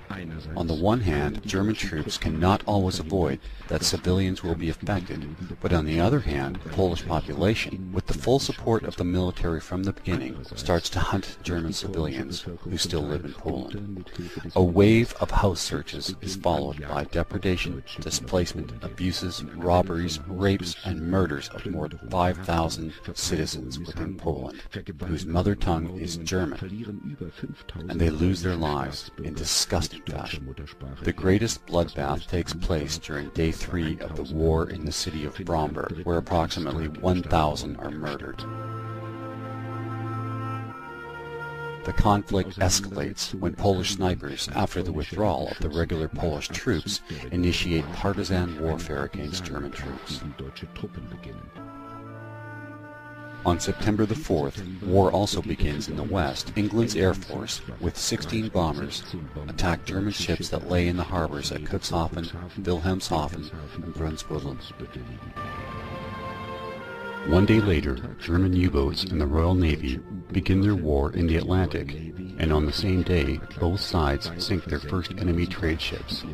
On the one hand, German troops cannot always avoid that civilians will be affected, but on the other hand, the Polish population, with the full support of the military from the beginning, starts to hunt German civilians who still live in Poland. A wave of house searches is followed by depredation, displacement, abuses, robberies, rapes, and murders of more than 5,000 citizens within Poland, whose mother tongue is German, and they lose their lives in disgusting fashion. The greatest bloodbath takes place during day 3 of the war in the city of Bromberg, where approximately 1,000 are murdered. The conflict escalates when Polish snipers, after the withdrawal of the regular Polish troops, initiate partisan warfare against German troops. On September the 4th, war also begins in the west. England's Air Force, with 16 bombers, attacked German ships that lay in the harbors at Cuxhaven, Wilhelmshaven, and Brunsbüttel. One day later, German U-boats and the Royal Navy begin their war in the Atlantic, and on the same day, both sides sink their first enemy trade ships.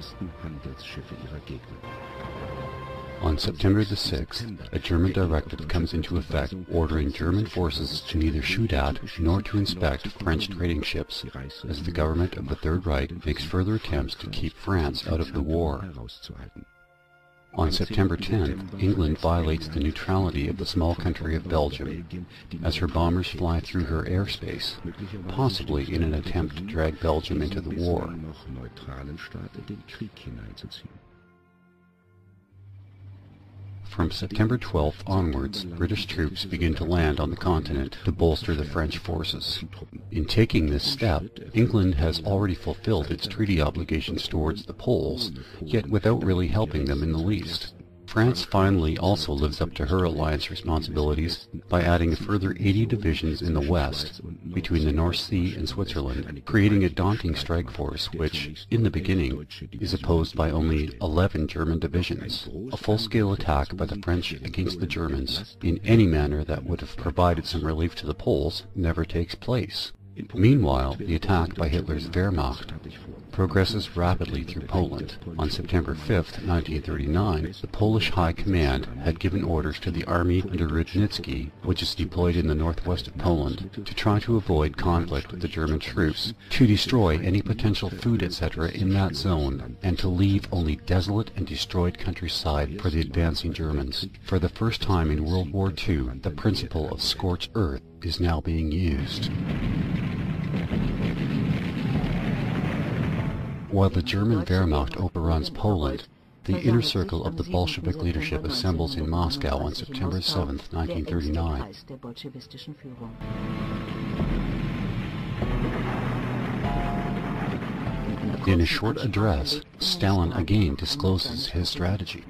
On September the 6th, a German directive comes into effect ordering German forces to neither shoot at nor to inspect French trading ships, as the government of the Third Reich makes further attempts to keep France out of the war. On September 10th, England violates the neutrality of the small country of Belgium, as her bombers fly through her airspace, possibly in an attempt to drag Belgium into the war. From September 12th onwards, British troops begin to land on the continent to bolster the French forces. In taking this step, England has already fulfilled its treaty obligations towards the Poles, yet without really helping them in the least. France finally also lives up to her alliance responsibilities by adding a further 80 divisions in the west, between the North Sea and Switzerland, creating a daunting strike force which, in the beginning, is opposed by only 11 German divisions. A full-scale attack by the French against the Germans, in any manner that would have provided some relief to the Poles, never takes place. Meanwhile, the attack by Hitler's Wehrmacht progresses rapidly through Poland. On September 5, 1939, the Polish High Command had given orders to the army under Rudnitsky, which is deployed in the northwest of Poland, to try to avoid conflict with the German troops, to destroy any potential food etc. in that zone, and to leave only desolate and destroyed countryside for the advancing Germans. For the first time in World War II, the principle of scorched earth is now being used. While the German Wehrmacht overruns Poland, the inner circle of the Bolshevik leadership assembles in Moscow on September 7, 1939. In a short address, Stalin again discloses his strategy.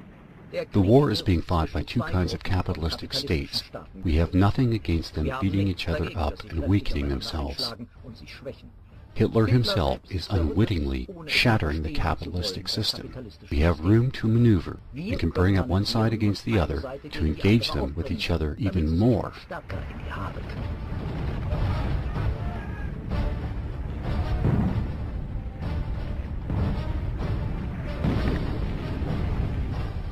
The war is being fought by two kinds of capitalistic states. We have nothing against them beating each other up and weakening themselves. Hitler himself is unwittingly shattering the capitalistic system. We have room to maneuver and can bring up one side against the other to engage them with each other even more.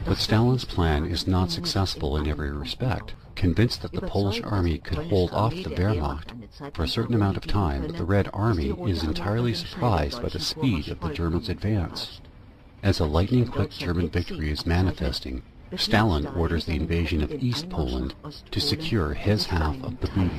But Stalin's plan is not successful in every respect. Convinced that the Polish army could hold off the Wehrmacht for a certain amount of time, the Red Army is entirely surprised by the speed of the Germans' advance. As a lightning-quick German victory is manifesting, Stalin orders the invasion of East Poland to secure his half of the booty.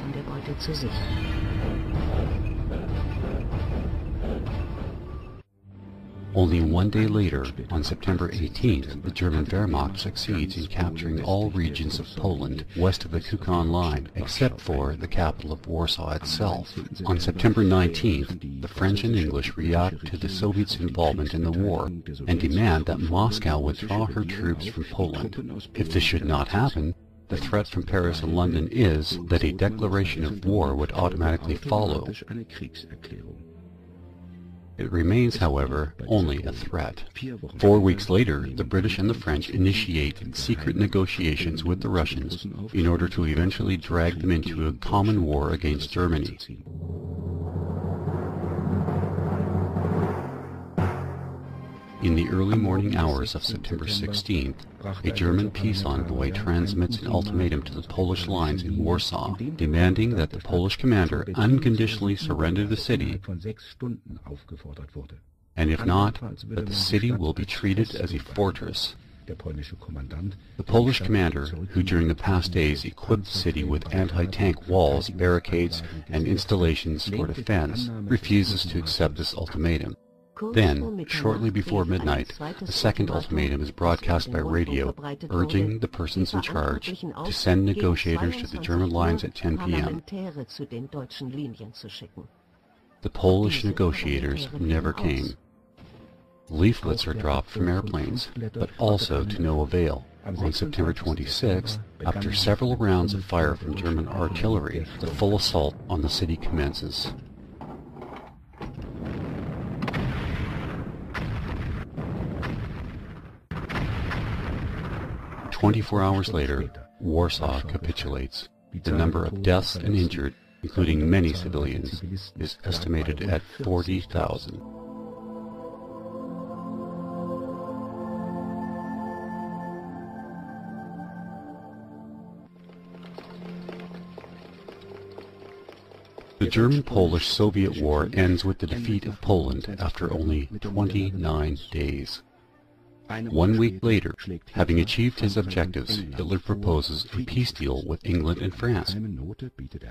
Only one day later, on September 18th, the German Wehrmacht succeeds in capturing all regions of Poland west of the Kukon line, except for the capital of Warsaw itself. On September 19th, the French and English react to the Soviets' involvement in the war and demand that Moscow withdraw her troops from Poland. If this should not happen, the threat from Paris and London is that a declaration of war would automatically follow. It remains, however, only a threat. 4 weeks later, the British and the French initiate secret negotiations with the Russians in order to eventually drag them into a common war against Germany. In the early morning hours of September 16th, a German peace envoy transmits an ultimatum to the Polish lines in Warsaw, demanding that the Polish commander unconditionally surrender the city, and if not, that the city will be treated as a fortress. The Polish commander, who during the past days equipped the city with anti-tank walls, barricades, and installations for defense, refuses to accept this ultimatum. Then, shortly before midnight, a second ultimatum is broadcast by radio, urging the persons in charge to send negotiators to the German lines at 10 p.m. The Polish negotiators never came. Leaflets are dropped from airplanes, but also to no avail. On September 26th, after several rounds of fire from German artillery, the full assault on the city commences. "24 hours later, Warsaw capitulates. The number of deaths and injured, including many civilians, is estimated at 40,000. The German-Polish-Soviet War ends with the defeat of Poland after only 29 days. 1 week later, having achieved his objectives, Hitler proposes a peace deal with England and France.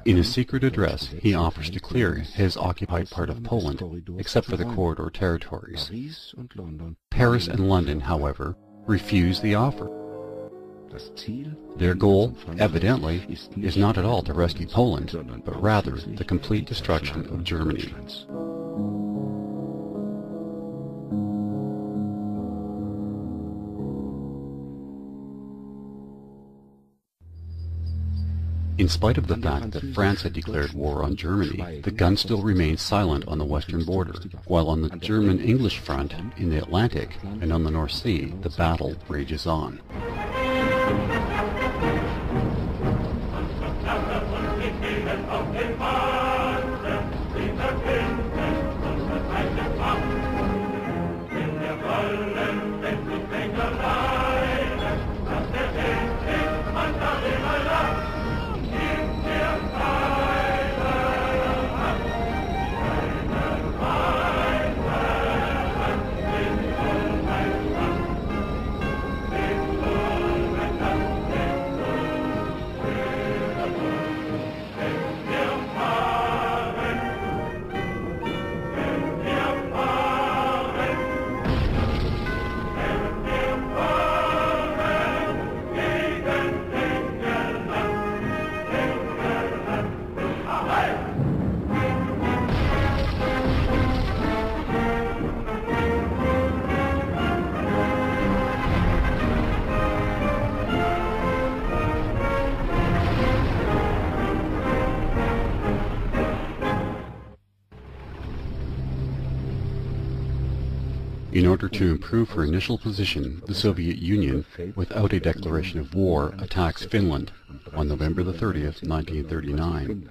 In a secret address, he offers to clear his occupied part of Poland, except for the corridor territories. Paris and London, however, refuse the offer. Their goal, evidently, is not at all to rescue Poland, but rather the complete destruction of Germany. In spite of the fact that France had declared war on Germany, the gun still remained silent on the western border, while on the German-English front in the Atlantic and on the North Sea, the battle rages on. In order to improve her initial position, the Soviet Union, without a declaration of war, attacks Finland on November the 30th, 1939.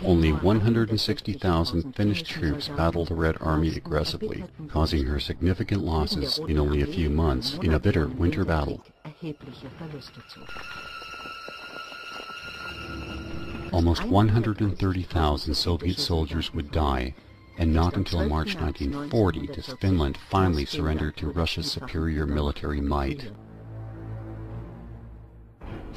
Only 160,000 Finnish troops battled the Red Army aggressively, causing her significant losses in only a few months in a bitter winter battle. Almost 130,000 Soviet soldiers would die, and not until March 1940 does Finland finally surrender to Russia's superior military might.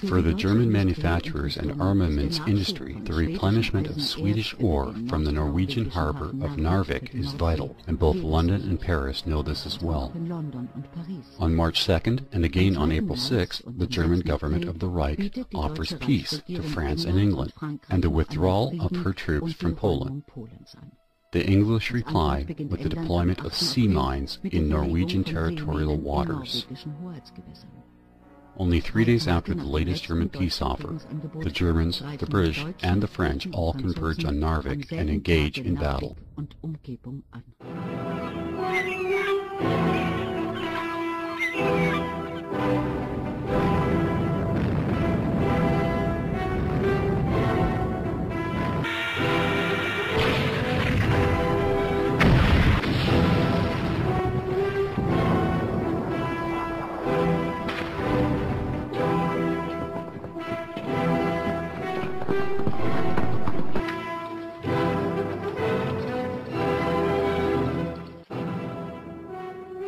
For the German manufacturers and armaments industry, the replenishment of Swedish ore from the Norwegian harbor of Narvik is vital, and both London and Paris know this as well. On March 2nd, and again on April 6th, the German government of the Reich offers peace to France and England, and the withdrawal of her troops from Poland. The English reply with the deployment of sea mines in Norwegian territorial waters. Only 3 days after the latest German peace offer, the Germans, the British, and the French all converge on Narvik and engage in battle.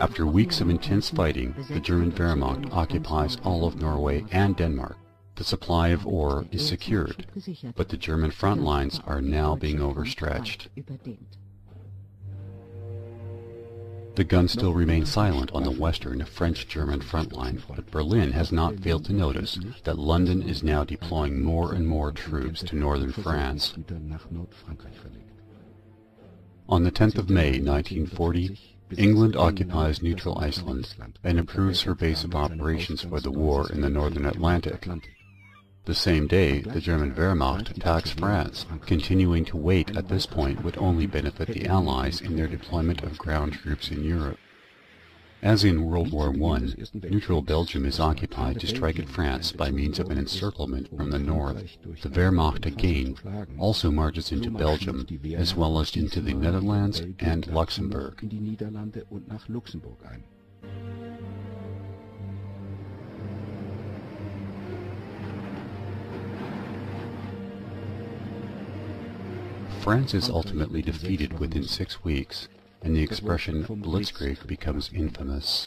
After weeks of intense fighting, the German Wehrmacht occupies all of Norway and Denmark. The supply of ore is secured, but the German front lines are now being overstretched. The guns still remain silent on the western French-German front line, but Berlin has not failed to notice that London is now deploying more and more troops to northern France. On the 10th of May, 1940, England occupies neutral Iceland and improves her base of operations for the war in the northern Atlantic. The same day, the German Wehrmacht attacks France, continuing to wait at this point would only benefit the Allies in their deployment of ground troops in Europe. As in World War I, neutral Belgium is occupied to strike at France by means of an encirclement from the north. The Wehrmacht again also marches into Belgium, as well as into the Netherlands and Luxembourg. France is ultimately defeated within 6 weeks, and the expression blitzkrieg becomes infamous.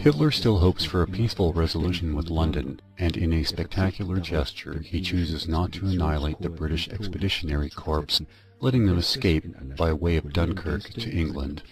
Hitler still hopes for a peaceful resolution with London, and in a spectacular gesture he chooses not to annihilate the British Expeditionary Corps, letting them escape by way of Dunkirk to England.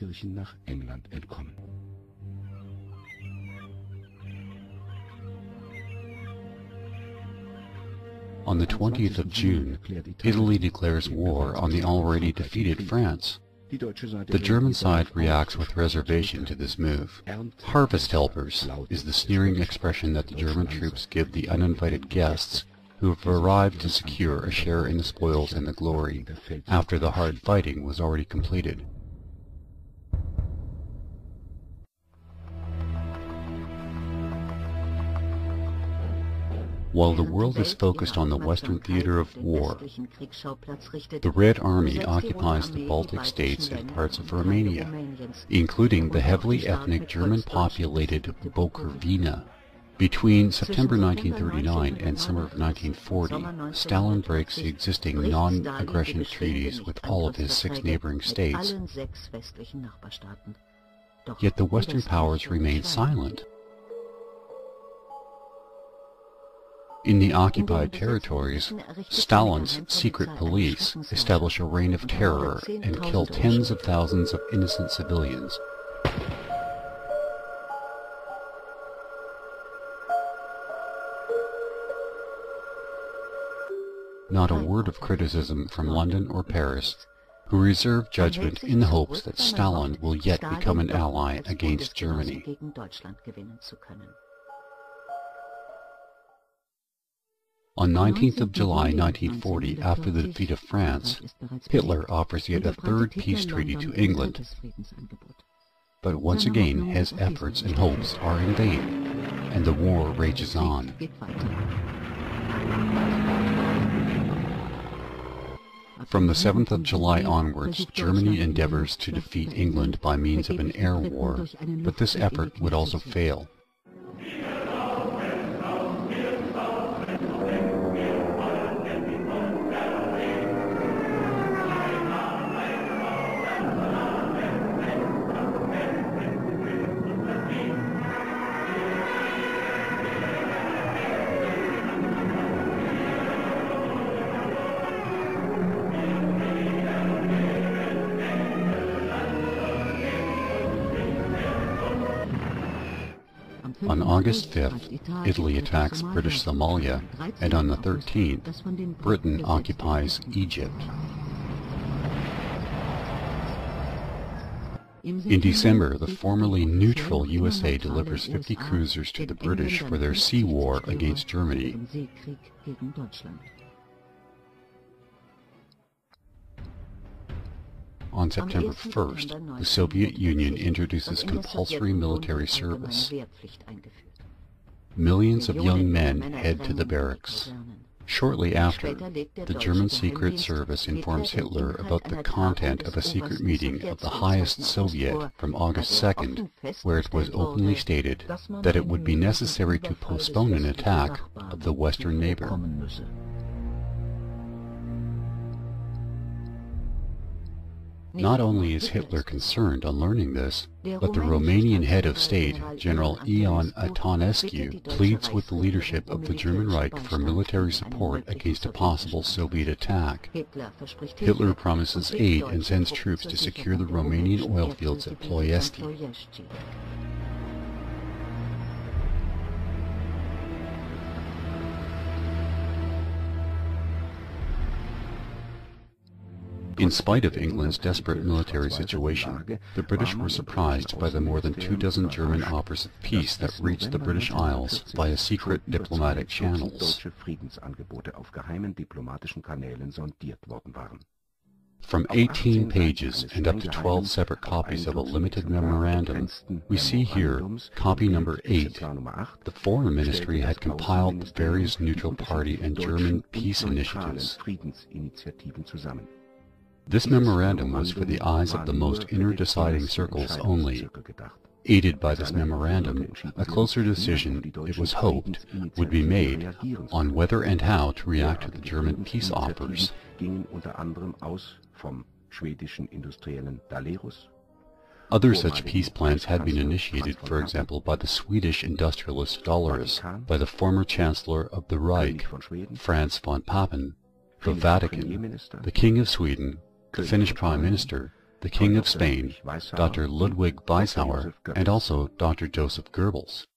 On the 20th of June, Italy declares war on the already defeated France. The German side reacts with reservation to this move. Harvest helpers is the sneering expression that the German troops give the uninvited guests who have arrived to secure a share in the spoils and the glory, after the hard fighting was already completed. While the world is focused on the Western theater of war, the Red Army occupies the Baltic states and parts of Romania, including the heavily ethnic German-populated Bukovina. Between September 1939 and summer of 1940, Stalin breaks the existing non-aggression treaties with all of his 6 neighboring states, yet the Western powers remain silent. In the occupied territories, Stalin's secret police establish a reign of terror and kill tens of thousands of innocent civilians. Not a word of criticism from London or Paris, who reserve judgment in the hopes that Stalin will yet become an ally against Germany. On 19th of July 1940, after the defeat of France, Hitler offers yet a 3rd peace treaty to England. But once again his efforts and hopes are in vain, and the war rages on. From the 7th of July onwards, Germany endeavors to defeat England by means of an air war, but this effort would also fail. On August 5th, Italy attacks British Somalia, and on the 13th, Britain occupies Egypt. In December, the formerly neutral USA delivers 50 cruisers to the British for their sea war against Germany. On September 1st, the Soviet Union introduces compulsory military service. Millions of young men head to the barracks. Shortly after, the German Secret Service informs Hitler about the content of a secret meeting of the highest Soviet from August 2nd, where it was openly stated that it would be necessary to postpone an attack of the Western neighbor. Not only is Hitler concerned on learning this, but the Romanian head of state, General Ion Antonescu, pleads with the leadership of the German Reich for military support against a possible Soviet attack. Hitler promises aid and sends troops to secure the Romanian oil fields at Ploiesti. In spite of England's desperate military situation, the British were surprised by the more than 24 German offers of peace that reached the British Isles via secret diplomatic channels. From 18 pages and up to 12 separate copies of a limited memorandum, we see here copy number 8. The Foreign Ministry had compiled the various neutral party and German peace initiatives. This memorandum was for the eyes of the most inner deciding circles only. Aided by this memorandum, a closer decision, it was hoped, would be made on whether and how to react to the German peace offers. Other such peace plans had been initiated, for example, by the Swedish industrialist Dollarus, by the former Chancellor of the Reich, Franz von Papen, the Vatican, the King of Sweden, the Finnish Prime Minister, the King of Spain, Dr. Ludwig Weishauer, and also Dr. Joseph Goebbels.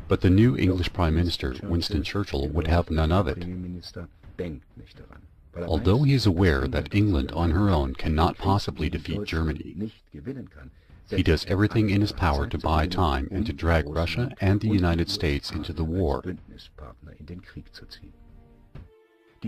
But the new English Prime Minister, Winston Churchill, would have none of it. Although he is aware that England on her own cannot possibly defeat Germany, he does everything in his power to buy time and to drag Russia and the United States into the war.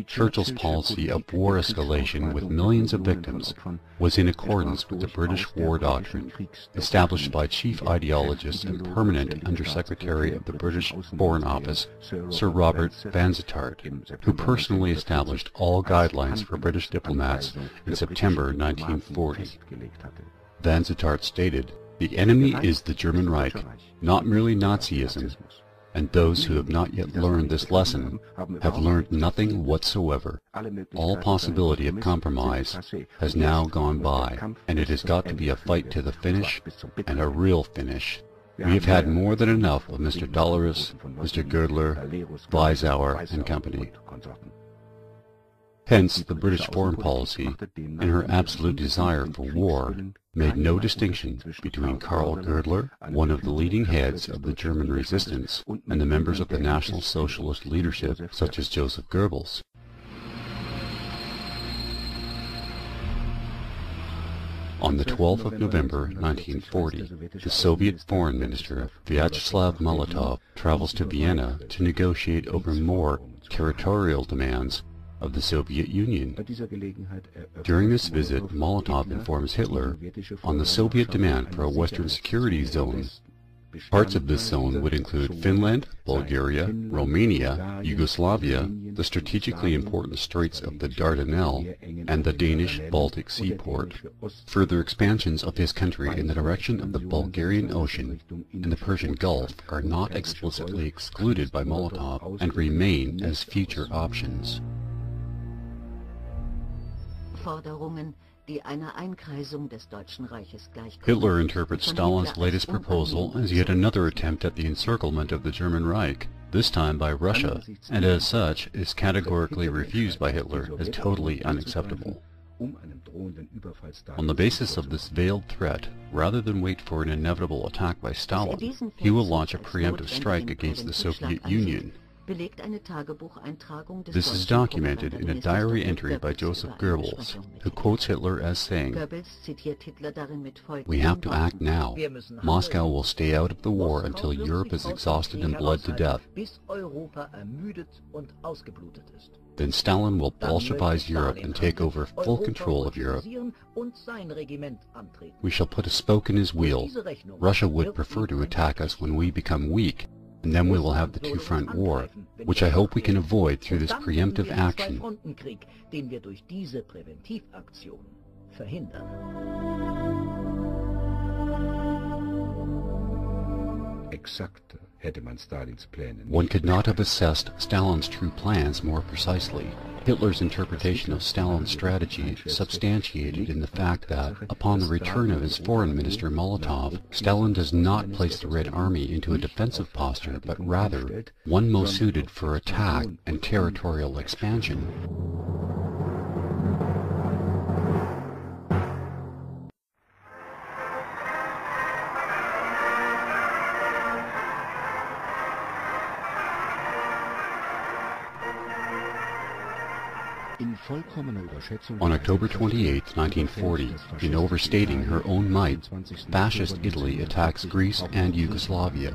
Churchill's policy of war escalation with millions of victims was in accordance with the British war doctrine, established by chief ideologist and permanent Undersecretary of the British Foreign Office, Sir Robert Vansittart, who personally established all guidelines for British diplomats in September 1940. Vansittart stated, "The enemy is the German Reich, not merely Nazism, and those who have not yet learned this lesson have learned nothing whatsoever. All possibility of compromise has now gone by, and it has got to be a fight to the finish, and a real finish. We have had more than enough of Mr. Dollerus, Mr. Girdler, Weizauer, and company. Hence, the British foreign policy, in her absolute desire for war, made no distinction between Karl Girdler, one of the leading heads of the German resistance, and the members of the National Socialist leadership, such as Joseph Goebbels. On the 12th of November 1940, the Soviet Foreign Minister Vyacheslav Molotov travels to Vienna to negotiate over more territorial demands of the Soviet Union. During this visit, Molotov informs Hitler on the Soviet demand for a Western security zone. Parts of this zone would include Finland, Bulgaria, Romania, Yugoslavia, the strategically important Straits of the Dardanelles, and the Danish Baltic seaport. Further expansions of his country in the direction of the Bulgarian Ocean and the Persian Gulf are not explicitly excluded by Molotov and remain as future options. Hitler interprets Stalin's latest proposal as yet another attempt at the encirclement of the German Reich, this time by Russia, and as such is categorically refused by Hitler as totally unacceptable. On the basis of this veiled threat, rather than wait for an inevitable attack by Stalin, he will launch a preemptive strike against the Soviet Union. This is documented in a diary entry by Joseph Goebbels, who quotes Hitler as saying, "We have to act now. Moscow will stay out of the war until Europe is exhausted and bled to death. Then Stalin will Bolshevize Europe and take over full control of Europe. We shall put a spoke in his wheel. Russia would prefer to attack us when we become weak, and then we will have the two-front war, which I hope we can avoid through this preemptive action." One could not have assessed Stalin's true plans more precisely. Hitler's interpretation of Stalin's strategy substantiated in the fact that, upon the return of his foreign minister Molotov, Stalin does not place the Red Army into a defensive posture, but rather one most suited for attack and territorial expansion. On October 28, 1940, in overstating her own might, Fascist Italy attacks Greece and Yugoslavia.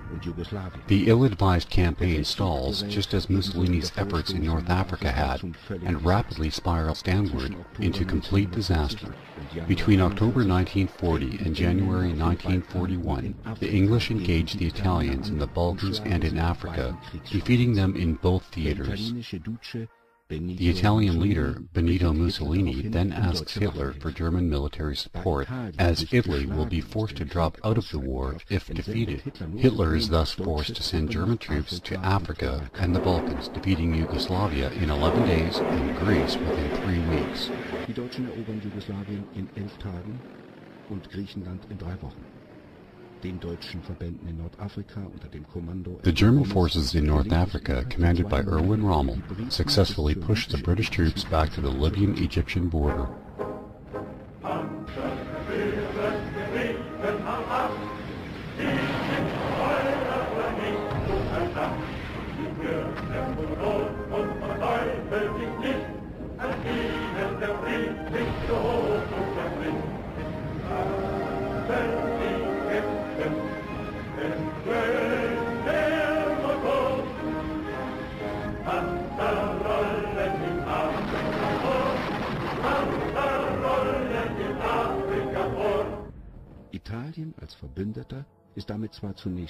The ill-advised campaign stalls just as Mussolini's efforts in North Africa had, and rapidly spirals downward into complete disaster. Between October 1940 and January 1941, the English engaged the Italians in the Balkans and in Africa, defeating them in both theaters. The Italian leader, Benito Mussolini, then asks Hitler for German military support, as Italy will be forced to drop out of the war if defeated. Hitler is thus forced to send German troops to Africa and the Balkans, defeating Yugoslavia in 11 days and Greece within 3 weeks. Die Deutschen erobern Jugoslawien in 11 Tagen und Griechenland in 3 Wochen. The German forces in North Africa, commanded by Erwin Rommel, successfully pushed the British troops back to the Libyan-Egyptian border.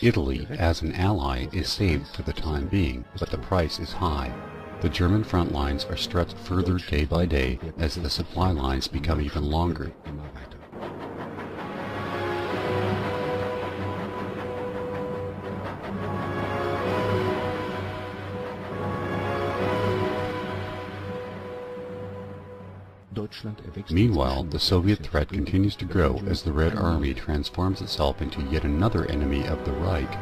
Italy, as an ally, is saved for the time being, but the price is high. The German front lines are stretched further day by day as the supply lines become even longer. Meanwhile, the Soviet threat continues to grow as the Red Army transforms itself into yet another enemy of the Reich.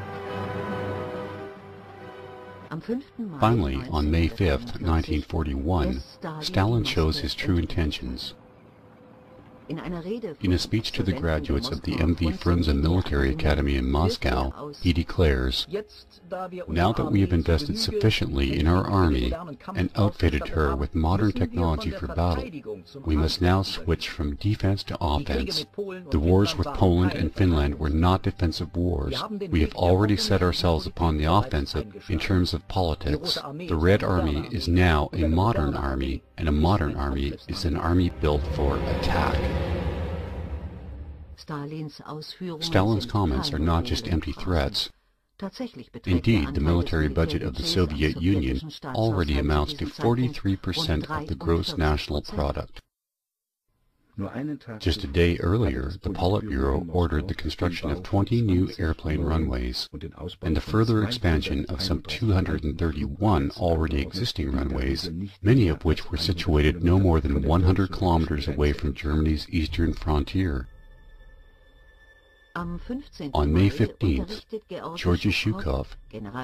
Finally, on May 5, 1941, Stalin shows his true intentions. In a speech to the graduates of the M.V. Frunze Military Academy in Moscow, he declares, "Now that we have invested sufficiently in our army and outfitted her with modern technology for battle, we must now switch from defense to offense. The wars with Poland and Finland were not defensive wars. We have already set ourselves upon the offensive in terms of politics. The Red Army is now a modern army, and a modern army is an army built for attack." Stalin's comments are not just empty threats. Indeed, the military budget of the Soviet Union already amounts to 43% of the gross national product. Just a day earlier, the Politburo ordered the construction of 20 new airplane runways, and the further expansion of some 231 already existing runways, many of which were situated no more than 100 kilometers away from Germany's eastern frontier. On May 15th, Georgy Zhukov,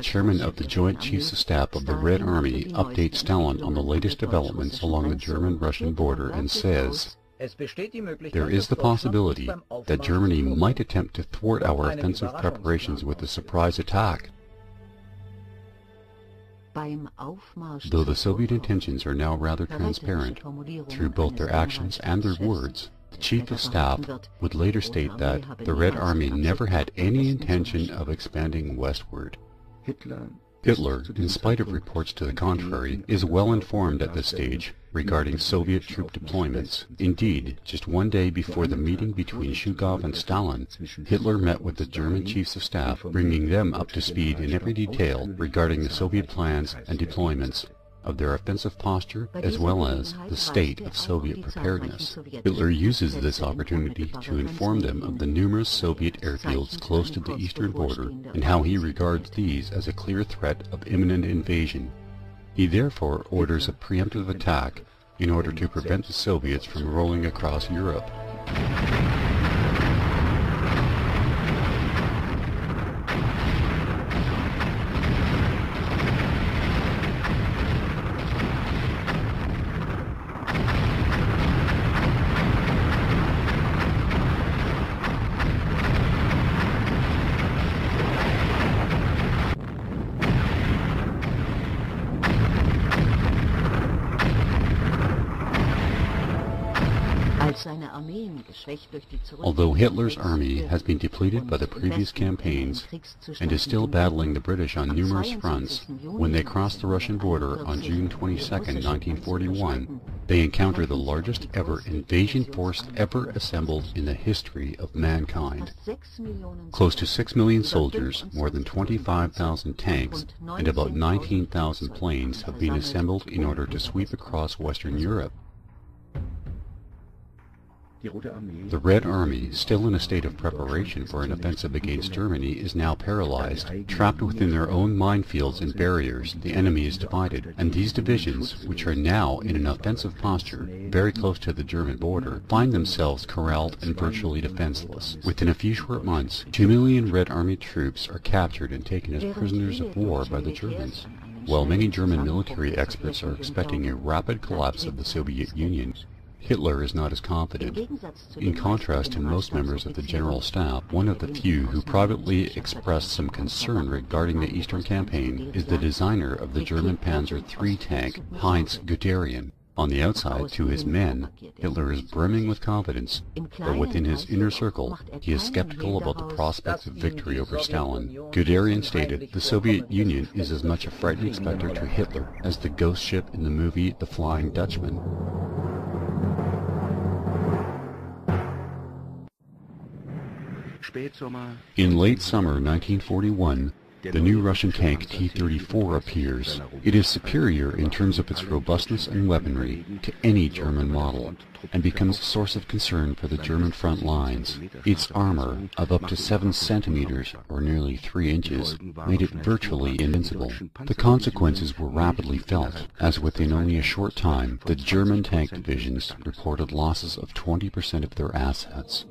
chairman of the Joint Chiefs of Staff of the Red Army, updates Stalin on the latest developments along the German-Russian border and says, "There is the possibility that Germany might attempt to thwart our offensive preparations with a surprise attack." Though the Soviet intentions are now rather transparent through both their actions and their words, the Chief of Staff would later state that the Red Army never had any intention of expanding westward. Hitler, in spite of reports to the contrary, is well informed at this stage regarding Soviet troop deployments. Indeed, just one day before the meeting between Zhukov and Stalin, Hitler met with the German Chiefs of Staff, bringing them up to speed in every detail regarding the Soviet plans and deployments, of their offensive posture, as well as the state of Soviet preparedness. Hitler uses this opportunity to inform them of the numerous Soviet airfields close to the eastern border and how he regards these as a clear threat of imminent invasion. He therefore orders a preemptive attack in order to prevent the Soviets from rolling across Europe. Although Hitler's army has been depleted by the previous campaigns and is still battling the British on numerous fronts, when they cross the Russian border on June 22, 1941, they encounter the largest ever invasion force ever assembled in the history of mankind. Close to 6 million soldiers, more than 25,000 tanks, and about 19,000 planes have been assembled in order to sweep across Western Europe. The Red Army, still in a state of preparation for an offensive against Germany, is now paralyzed. Trapped within their own minefields and barriers, the enemy is divided, and these divisions, which are now in an offensive posture, very close to the German border, find themselves corralled and virtually defenseless. Within a few short months, 2 million Red Army troops are captured and taken as prisoners of war by the Germans. While many German military experts are expecting a rapid collapse of the Soviet Union, Hitler is not as confident. In contrast to most members of the General Staff, one of the few who privately expressed some concern regarding the Eastern Campaign is the designer of the German Panzer III tank, Heinz Guderian. On the outside, to his men, Hitler is brimming with confidence, but within his inner circle, he is skeptical about the prospects of victory over Stalin. Guderian stated, "The Soviet Union is as much a frightened specter to Hitler as the ghost ship in the movie The Flying Dutchman." In late summer 1941, The new Russian tank T-34 appears. It is superior in terms of its robustness and weaponry to any German model, and becomes a source of concern for the German front lines. Its armor, of up to 7 centimeters, or nearly 3 inches, made it virtually invincible. The consequences were rapidly felt, as within only a short time, the German tank divisions reported losses of 20% of their assets.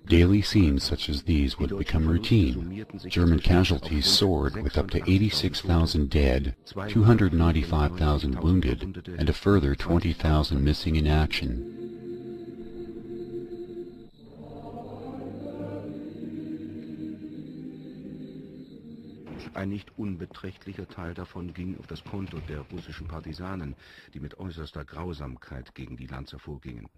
Daily scenes such as these would become routine. German casualties soared with up to 86,000 dead, 295,000 wounded, and a further 20,000 missing in action. Ein nicht unbeträchtlicher Teil davon ging auf das Konto der russischen Partisanen, die mit äußerster Grausamkeit gegen die Lanzer vorgingen.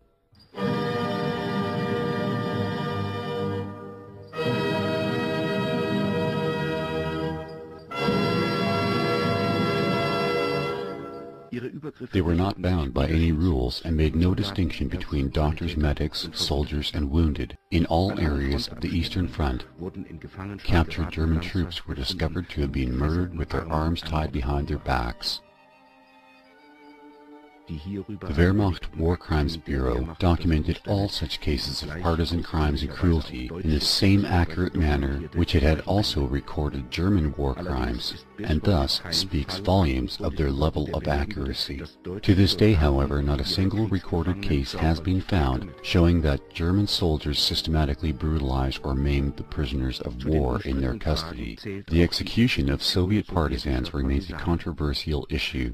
They were not bound by any rules and made no distinction between doctors, medics, soldiers, and wounded. In all areas of the Eastern Front, captured German troops were discovered to have been murdered with their arms tied behind their backs. The Wehrmacht War Crimes Bureau documented all such cases of partisan crimes and cruelty in the same accurate manner which it had also recorded German war crimes, and thus speaks volumes of their level of accuracy. To this day, however, not a single recorded case has been found showing that German soldiers systematically brutalized or maimed the prisoners of war in their custody. The execution of Soviet partisans remains a controversial issue.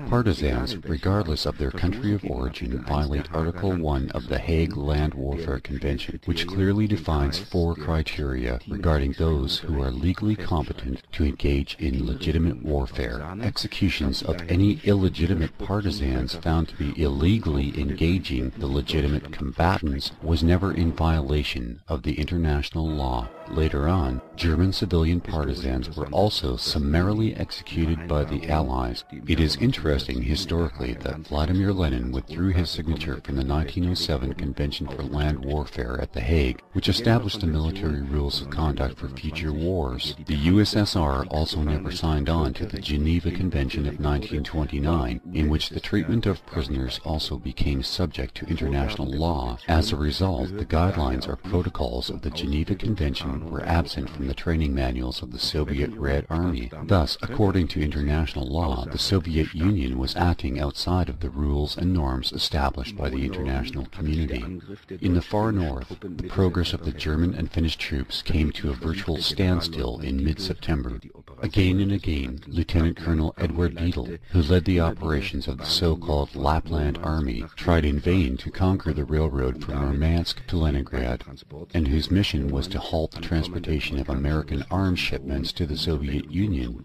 Partisans, regardless of their country of origin, violate Article 1 of the Hague Land Warfare Convention, which clearly defines 4 criteria regarding those who are legally competent to engage in legitimate warfare. Executions of any illegitimate partisans found to be illegally engaging the legitimate combatants was never in violation of the international law. Later on, German civilian partisans were also summarily executed by the Allies. It is interesting historically that Vladimir Lenin withdrew his signature from the 1907 Convention for Land Warfare at The Hague, which established the military rules of conduct for future wars. The USSR also never signed on to the Geneva Convention of 1929, in which the treatment of prisoners also became subject to international law. As a result, the guidelines or protocols of the Geneva Convention were absent from the training manuals of the Soviet Red Army. Thus, according to international law, the Soviet Union was acting outside of the rules and norms established by the international community. In the far north, the progress of the German and Finnish troops came to a virtual standstill in mid-September. Again and again, Lieutenant Colonel Edward Beadle, who led the operations of the so-called Lapland Army, tried in vain to conquer the railroad from Murmansk to Leningrad, and whose mission was to halt the transportation of American arms shipments to the Soviet Union.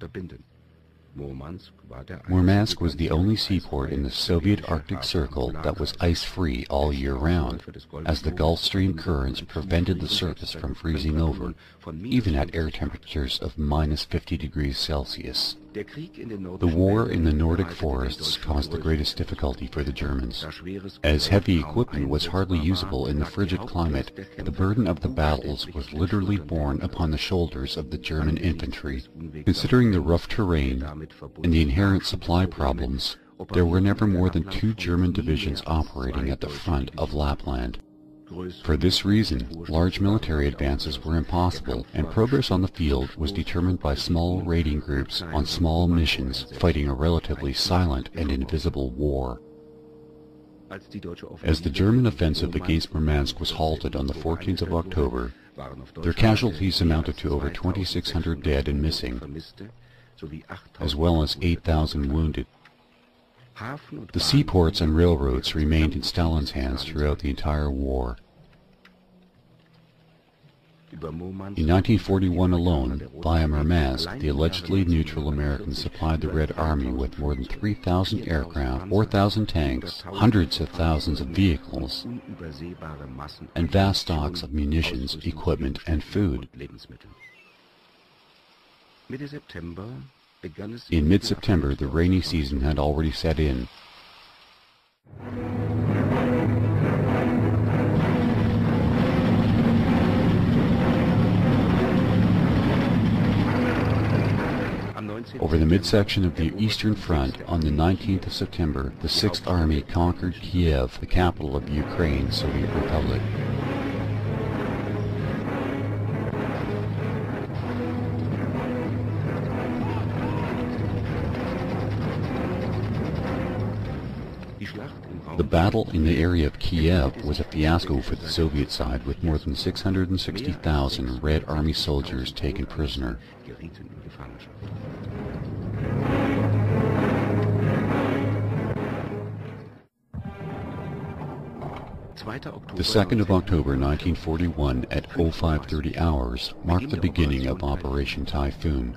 Murmansk was the only seaport in the Soviet Arctic Circle that was ice-free all year round, as the Gulf Stream currents prevented the surface from freezing over, even at air temperatures of -50 degrees Celsius. The war in the Nordic forests caused the greatest difficulty for the Germans. As heavy equipment was hardly usable in the frigid climate, the burden of the battles was literally borne upon the shoulders of the German infantry. Considering the rough terrain and the inherent supply problems, there were never more than 2 German divisions operating at the front of Lapland. For this reason, large military advances were impossible, and progress on the field was determined by small raiding groups on small missions, fighting a relatively silent and invisible war. As the German offensive against Murmansk was halted on the 14th of October, their casualties amounted to over 2,600 dead and missing, as well as 8,000 wounded. The seaports and railroads remained in Stalin's hands throughout the entire war. In 1941 alone, via Murmansk, the allegedly neutral Americans supplied the Red Army with more than 3,000 aircraft, 4,000 tanks, hundreds of thousands of vehicles, and vast stocks of munitions, equipment, and food. In mid-September, the rainy season had already set in. Over the midsection of the Eastern Front, on the 19th of September, the 6th Army conquered Kiev, the capital of Ukraine, Soviet Republic. The battle in the area of Kiev was a fiasco for the Soviet side, with more than 660,000 Red Army soldiers taken prisoner. The 2nd of October 1941 at 0530 hours marked the beginning of Operation Typhoon.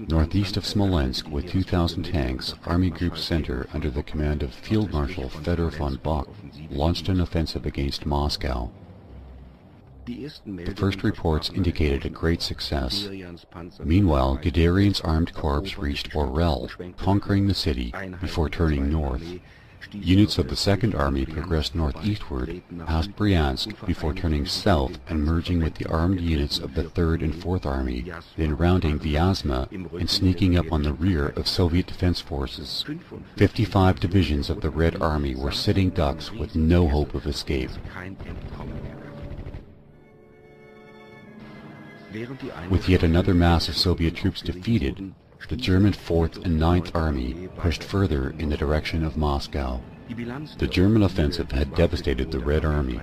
Northeast of Smolensk, with 2,000 tanks, Army Group Center, under the command of Field Marshal Fedor von Bock, launched an offensive against Moscow. The first reports indicated a great success. Meanwhile, Guderian's armed corps reached Orel, conquering the city before turning north. Units of the 2nd Army progressed northeastward, past Bryansk, before turning south and merging with the armed units of the 3rd and 4th Army, then rounding Vyazma and sneaking up on the rear of Soviet defense forces. 55 divisions of the Red Army were sitting ducks with no hope of escape. With yet another mass of Soviet troops defeated, the German 4th and 9th Army pushed further in the direction of Moscow. The German offensive had devastated the Red Army.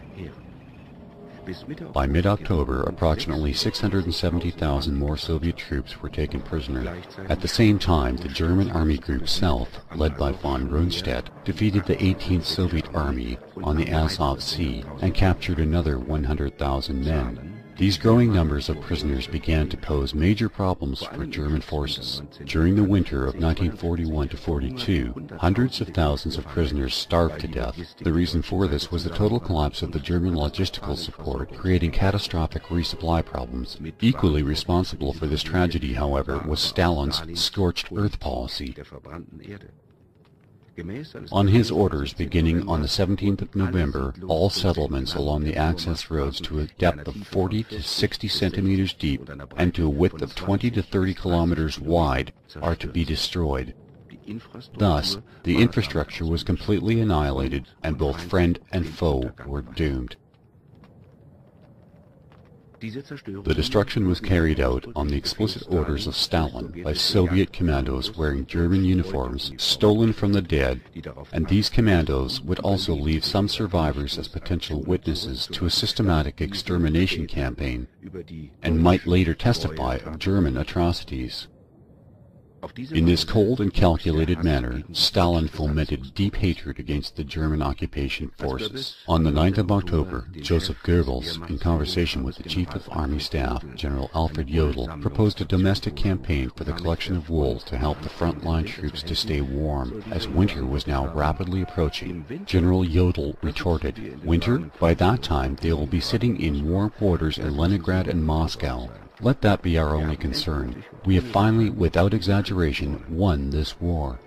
By mid-October, approximately 670,000 more Soviet troops were taken prisoner. At the same time, the German Army Group South, led by von Rundstedt, defeated the 18th Soviet Army on the Azov Sea and captured another 100,000 men. These growing numbers of prisoners began to pose major problems for German forces. During the winter of 1941-42, hundreds of thousands of prisoners starved to death. The reason for this was the total collapse of the German logistical support, creating catastrophic resupply problems. Equally responsible for this tragedy, however, was Stalin's scorched earth policy. On his orders, beginning on the 17th of November, all settlements along the access roads to a depth of 40 to 60 centimeters deep and to a width of 20 to 30 kilometers wide are to be destroyed. Thus, the infrastructure was completely annihilated, and both friend and foe were doomed. The destruction was carried out on the explicit orders of Stalin by Soviet commandos wearing German uniforms stolen from the dead, and these commandos would also leave some survivors as potential witnesses to a systematic extermination campaign, and might later testify of German atrocities. In this cold and calculated manner, Stalin fomented deep hatred against the German occupation forces. On the 9th of October, Joseph Goebbels, in conversation with the Chief of Army Staff, General Alfred Jodl, proposed a domestic campaign for the collection of wool to help the frontline troops to stay warm, as winter was now rapidly approaching. General Jodl retorted, "Winter? By that time they will be sitting in warm quarters in Leningrad and Moscow. Let that be our only concern. We have finally, without exaggeration, won this war."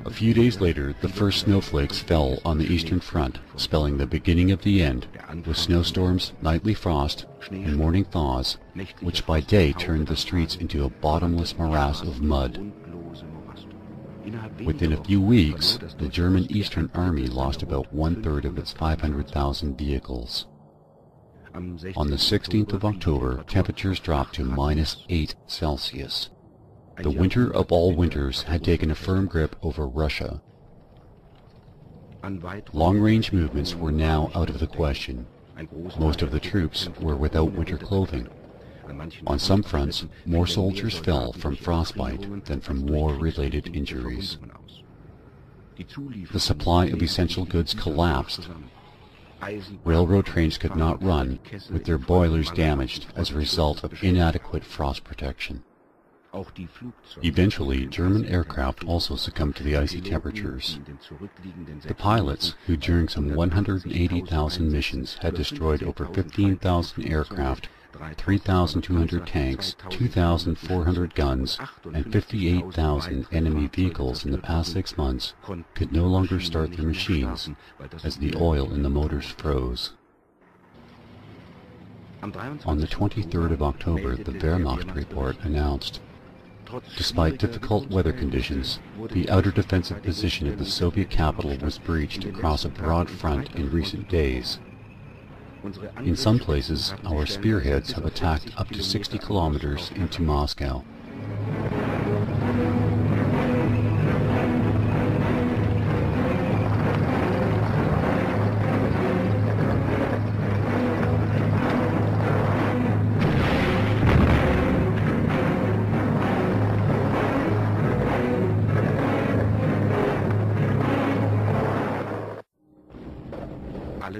A few days later, the first snowflakes fell on the Eastern Front, spelling the beginning of the end, with snowstorms, nightly frost, and morning thaws, which by day turned the streets into a bottomless morass of mud. Within a few weeks, the German Eastern Army lost about one-third of its 500,000 vehicles. On the 16th of October, temperatures dropped to -8 Celsius. The winter of all winters had taken a firm grip over Russia. Long-range movements were now out of the question. Most of the troops were without winter clothing. On some fronts, more soldiers fell from frostbite than from war-related injuries. The supply of essential goods collapsed. Railroad trains could not run, with their boilers damaged as a result of inadequate frost protection. Eventually, German aircraft also succumbed to the icy temperatures. The pilots, who during some 180,000 missions had destroyed over 15,000 aircraft, 3,200 tanks, 2,400 guns, and 58,000 enemy vehicles in the past 6 months, could no longer start their machines, as the oil in the motors froze. On the 23rd of October, the Wehrmacht report announced, Despite difficult weather conditions, the outer defensive position of the Soviet capital was breached across a broad front in recent days. In some places, our spearheads have attacked up to 60 kilometers into Moscow.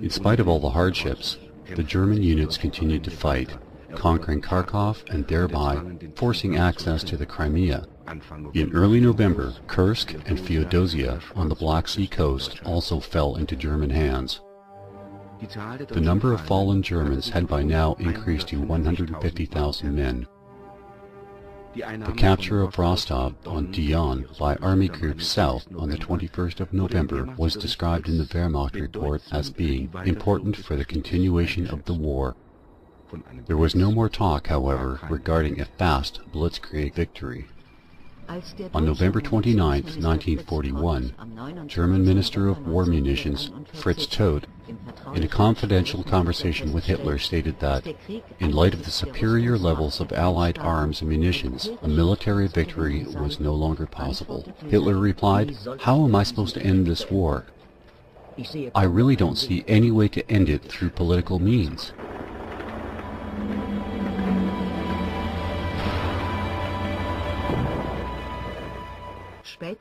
In spite of all the hardships, the German units continued to fight, conquering Kharkov and thereby forcing access to the Crimea. In early November, Kursk and Feodosia on the Black Sea coast also fell into German hands. The number of fallen Germans had by now increased to 150,000 men. The capture of Rostov on Don by Army Group South on the 21st of November was described in the Wehrmacht report as being important for the continuation of the war. There was no more talk, however, regarding a fast blitzkrieg victory. On November 29, 1941, German Minister of War Munitions Fritz Todt, in a confidential conversation with Hitler, stated that, in light of the superior levels of Allied arms and munitions, a military victory was no longer possible. Hitler replied, "How am I supposed to end this war? I really don't see any way to end it through political means."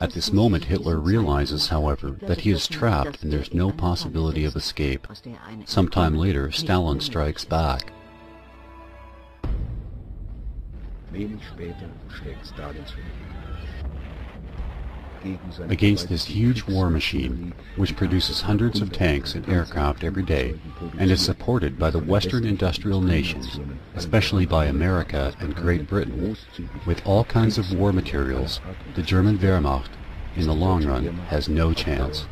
At this moment, Hitler realizes, however, that he is trapped and there's no possibility of escape. Sometime later, Stalin strikes back. Against this huge war machine, which produces hundreds of tanks and aircraft every day, and is supported by the Western industrial nations, especially by America and Great Britain, with all kinds of war materials, the German Wehrmacht, in the long run, has no chance.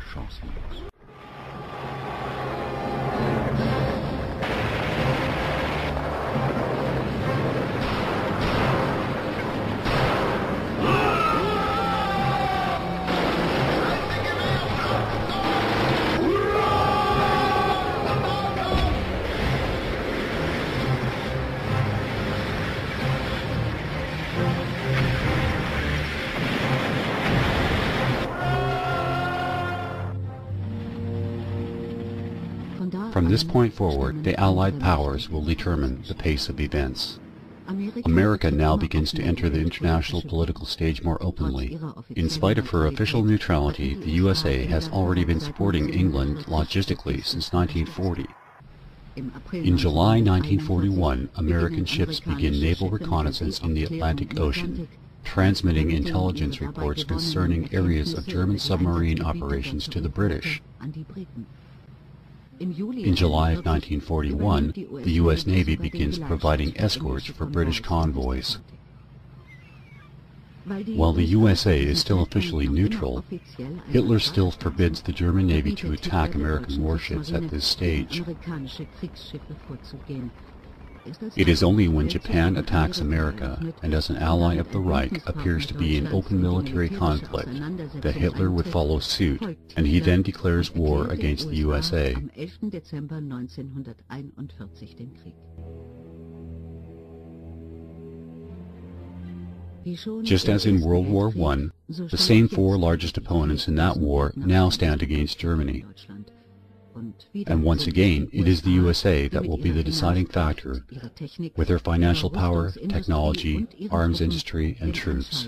From this point forward, the Allied powers will determine the pace of events. America now begins to enter the international political stage more openly. In spite of her official neutrality, the USA has already been supporting England logistically since 1940. In July 1941, American ships begin naval reconnaissance in the Atlantic Ocean, transmitting intelligence reports concerning areas of German submarine operations to the British. In July of 1941, the U.S. Navy begins providing escorts for British convoys. While the USA is still officially neutral, Hitler still forbids the German Navy to attack American warships at this stage. It is only when Japan attacks America, and as an ally of the Reich appears to be in open military conflict, that Hitler would follow suit, and he then declares war against the USA. Just as in World War I, the same four largest opponents in that war now stand against Germany. And once again, it is the USA that will be the deciding factor, with their financial power, technology, arms industry, and troops.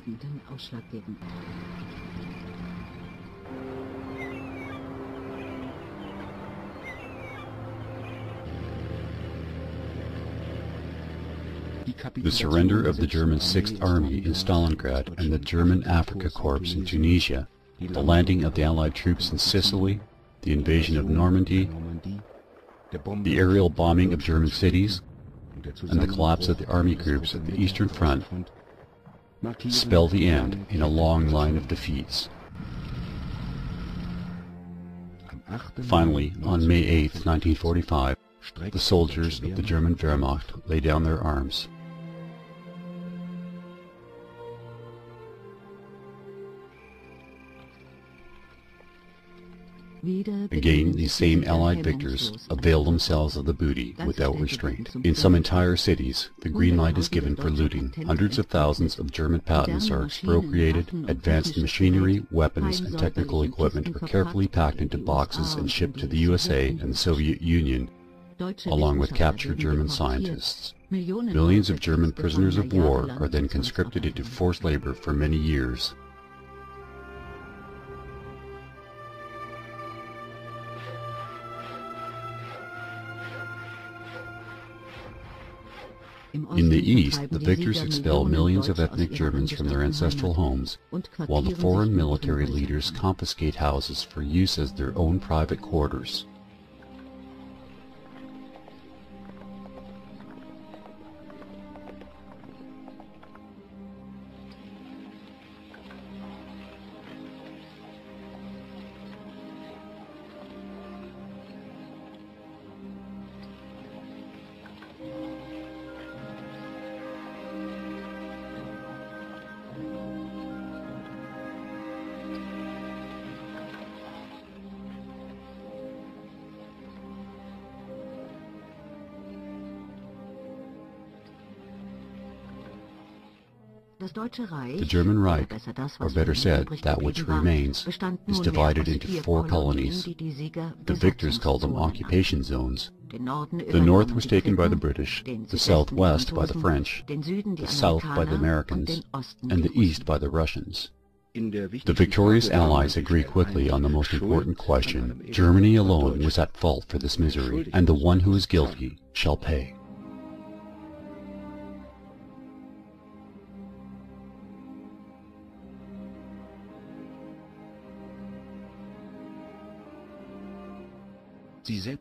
The surrender of the German 6th Army in Stalingrad and the German Africa Corps in Tunisia, the landing of the Allied troops in Sicily, the invasion of Normandy, the aerial bombing of German cities, and the collapse of the army groups at the Eastern Front spell the end in a long line of defeats. Finally, on May 8, 1945, the soldiers of the German Wehrmacht lay down their arms. Again, these same Allied victors avail themselves of the booty without restraint. In some entire cities, the green light is given for looting. Hundreds of thousands of German patents are expropriated, advanced machinery, weapons, and technical equipment are carefully packed into boxes and shipped to the USA and the Soviet Union, along with captured German scientists. Millions of German prisoners of war are then conscripted into forced labor for many years. In the East, the victors expel millions of ethnic Germans from their ancestral homes, while the foreign military leaders confiscate houses for use as their own private quarters. The German Reich, or better said, that which remains, is divided into 4 colonies. The victors called them occupation zones. The north was taken by the British, the southwest by the French, the south by the Americans, and the east by the Russians. The victorious Allies agree quickly on the most important question. Germany alone was at fault for this misery, and the one who is guilty shall pay.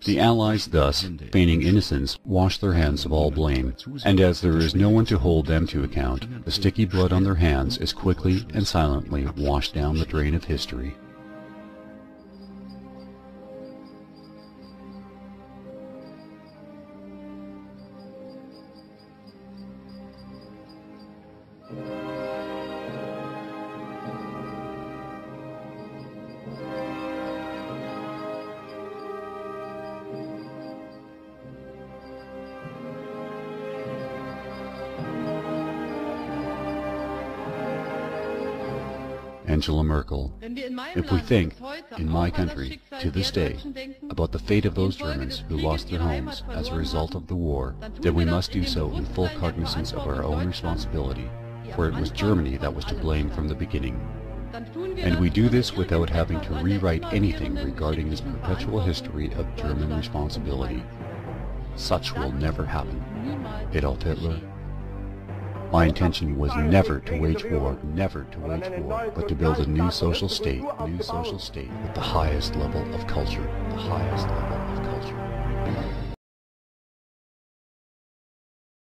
The Allies thus, feigning innocence, wash their hands of all blame, and as there is no one to hold them to account, the sticky blood on their hands is quickly and silently washed down the drain of history. Angela Merkel. If we think, in my country, to this day, about the fate of those Germans who lost their homes as a result of the war, then we must do so in full cognizance of our own responsibility, for it was Germany that was to blame from the beginning. And we do this without having to rewrite anything regarding this perpetual history of German responsibility. Such will never happen. Adolf Hitler. My intention was never to wage war, but to build a new social state with the highest level of culture,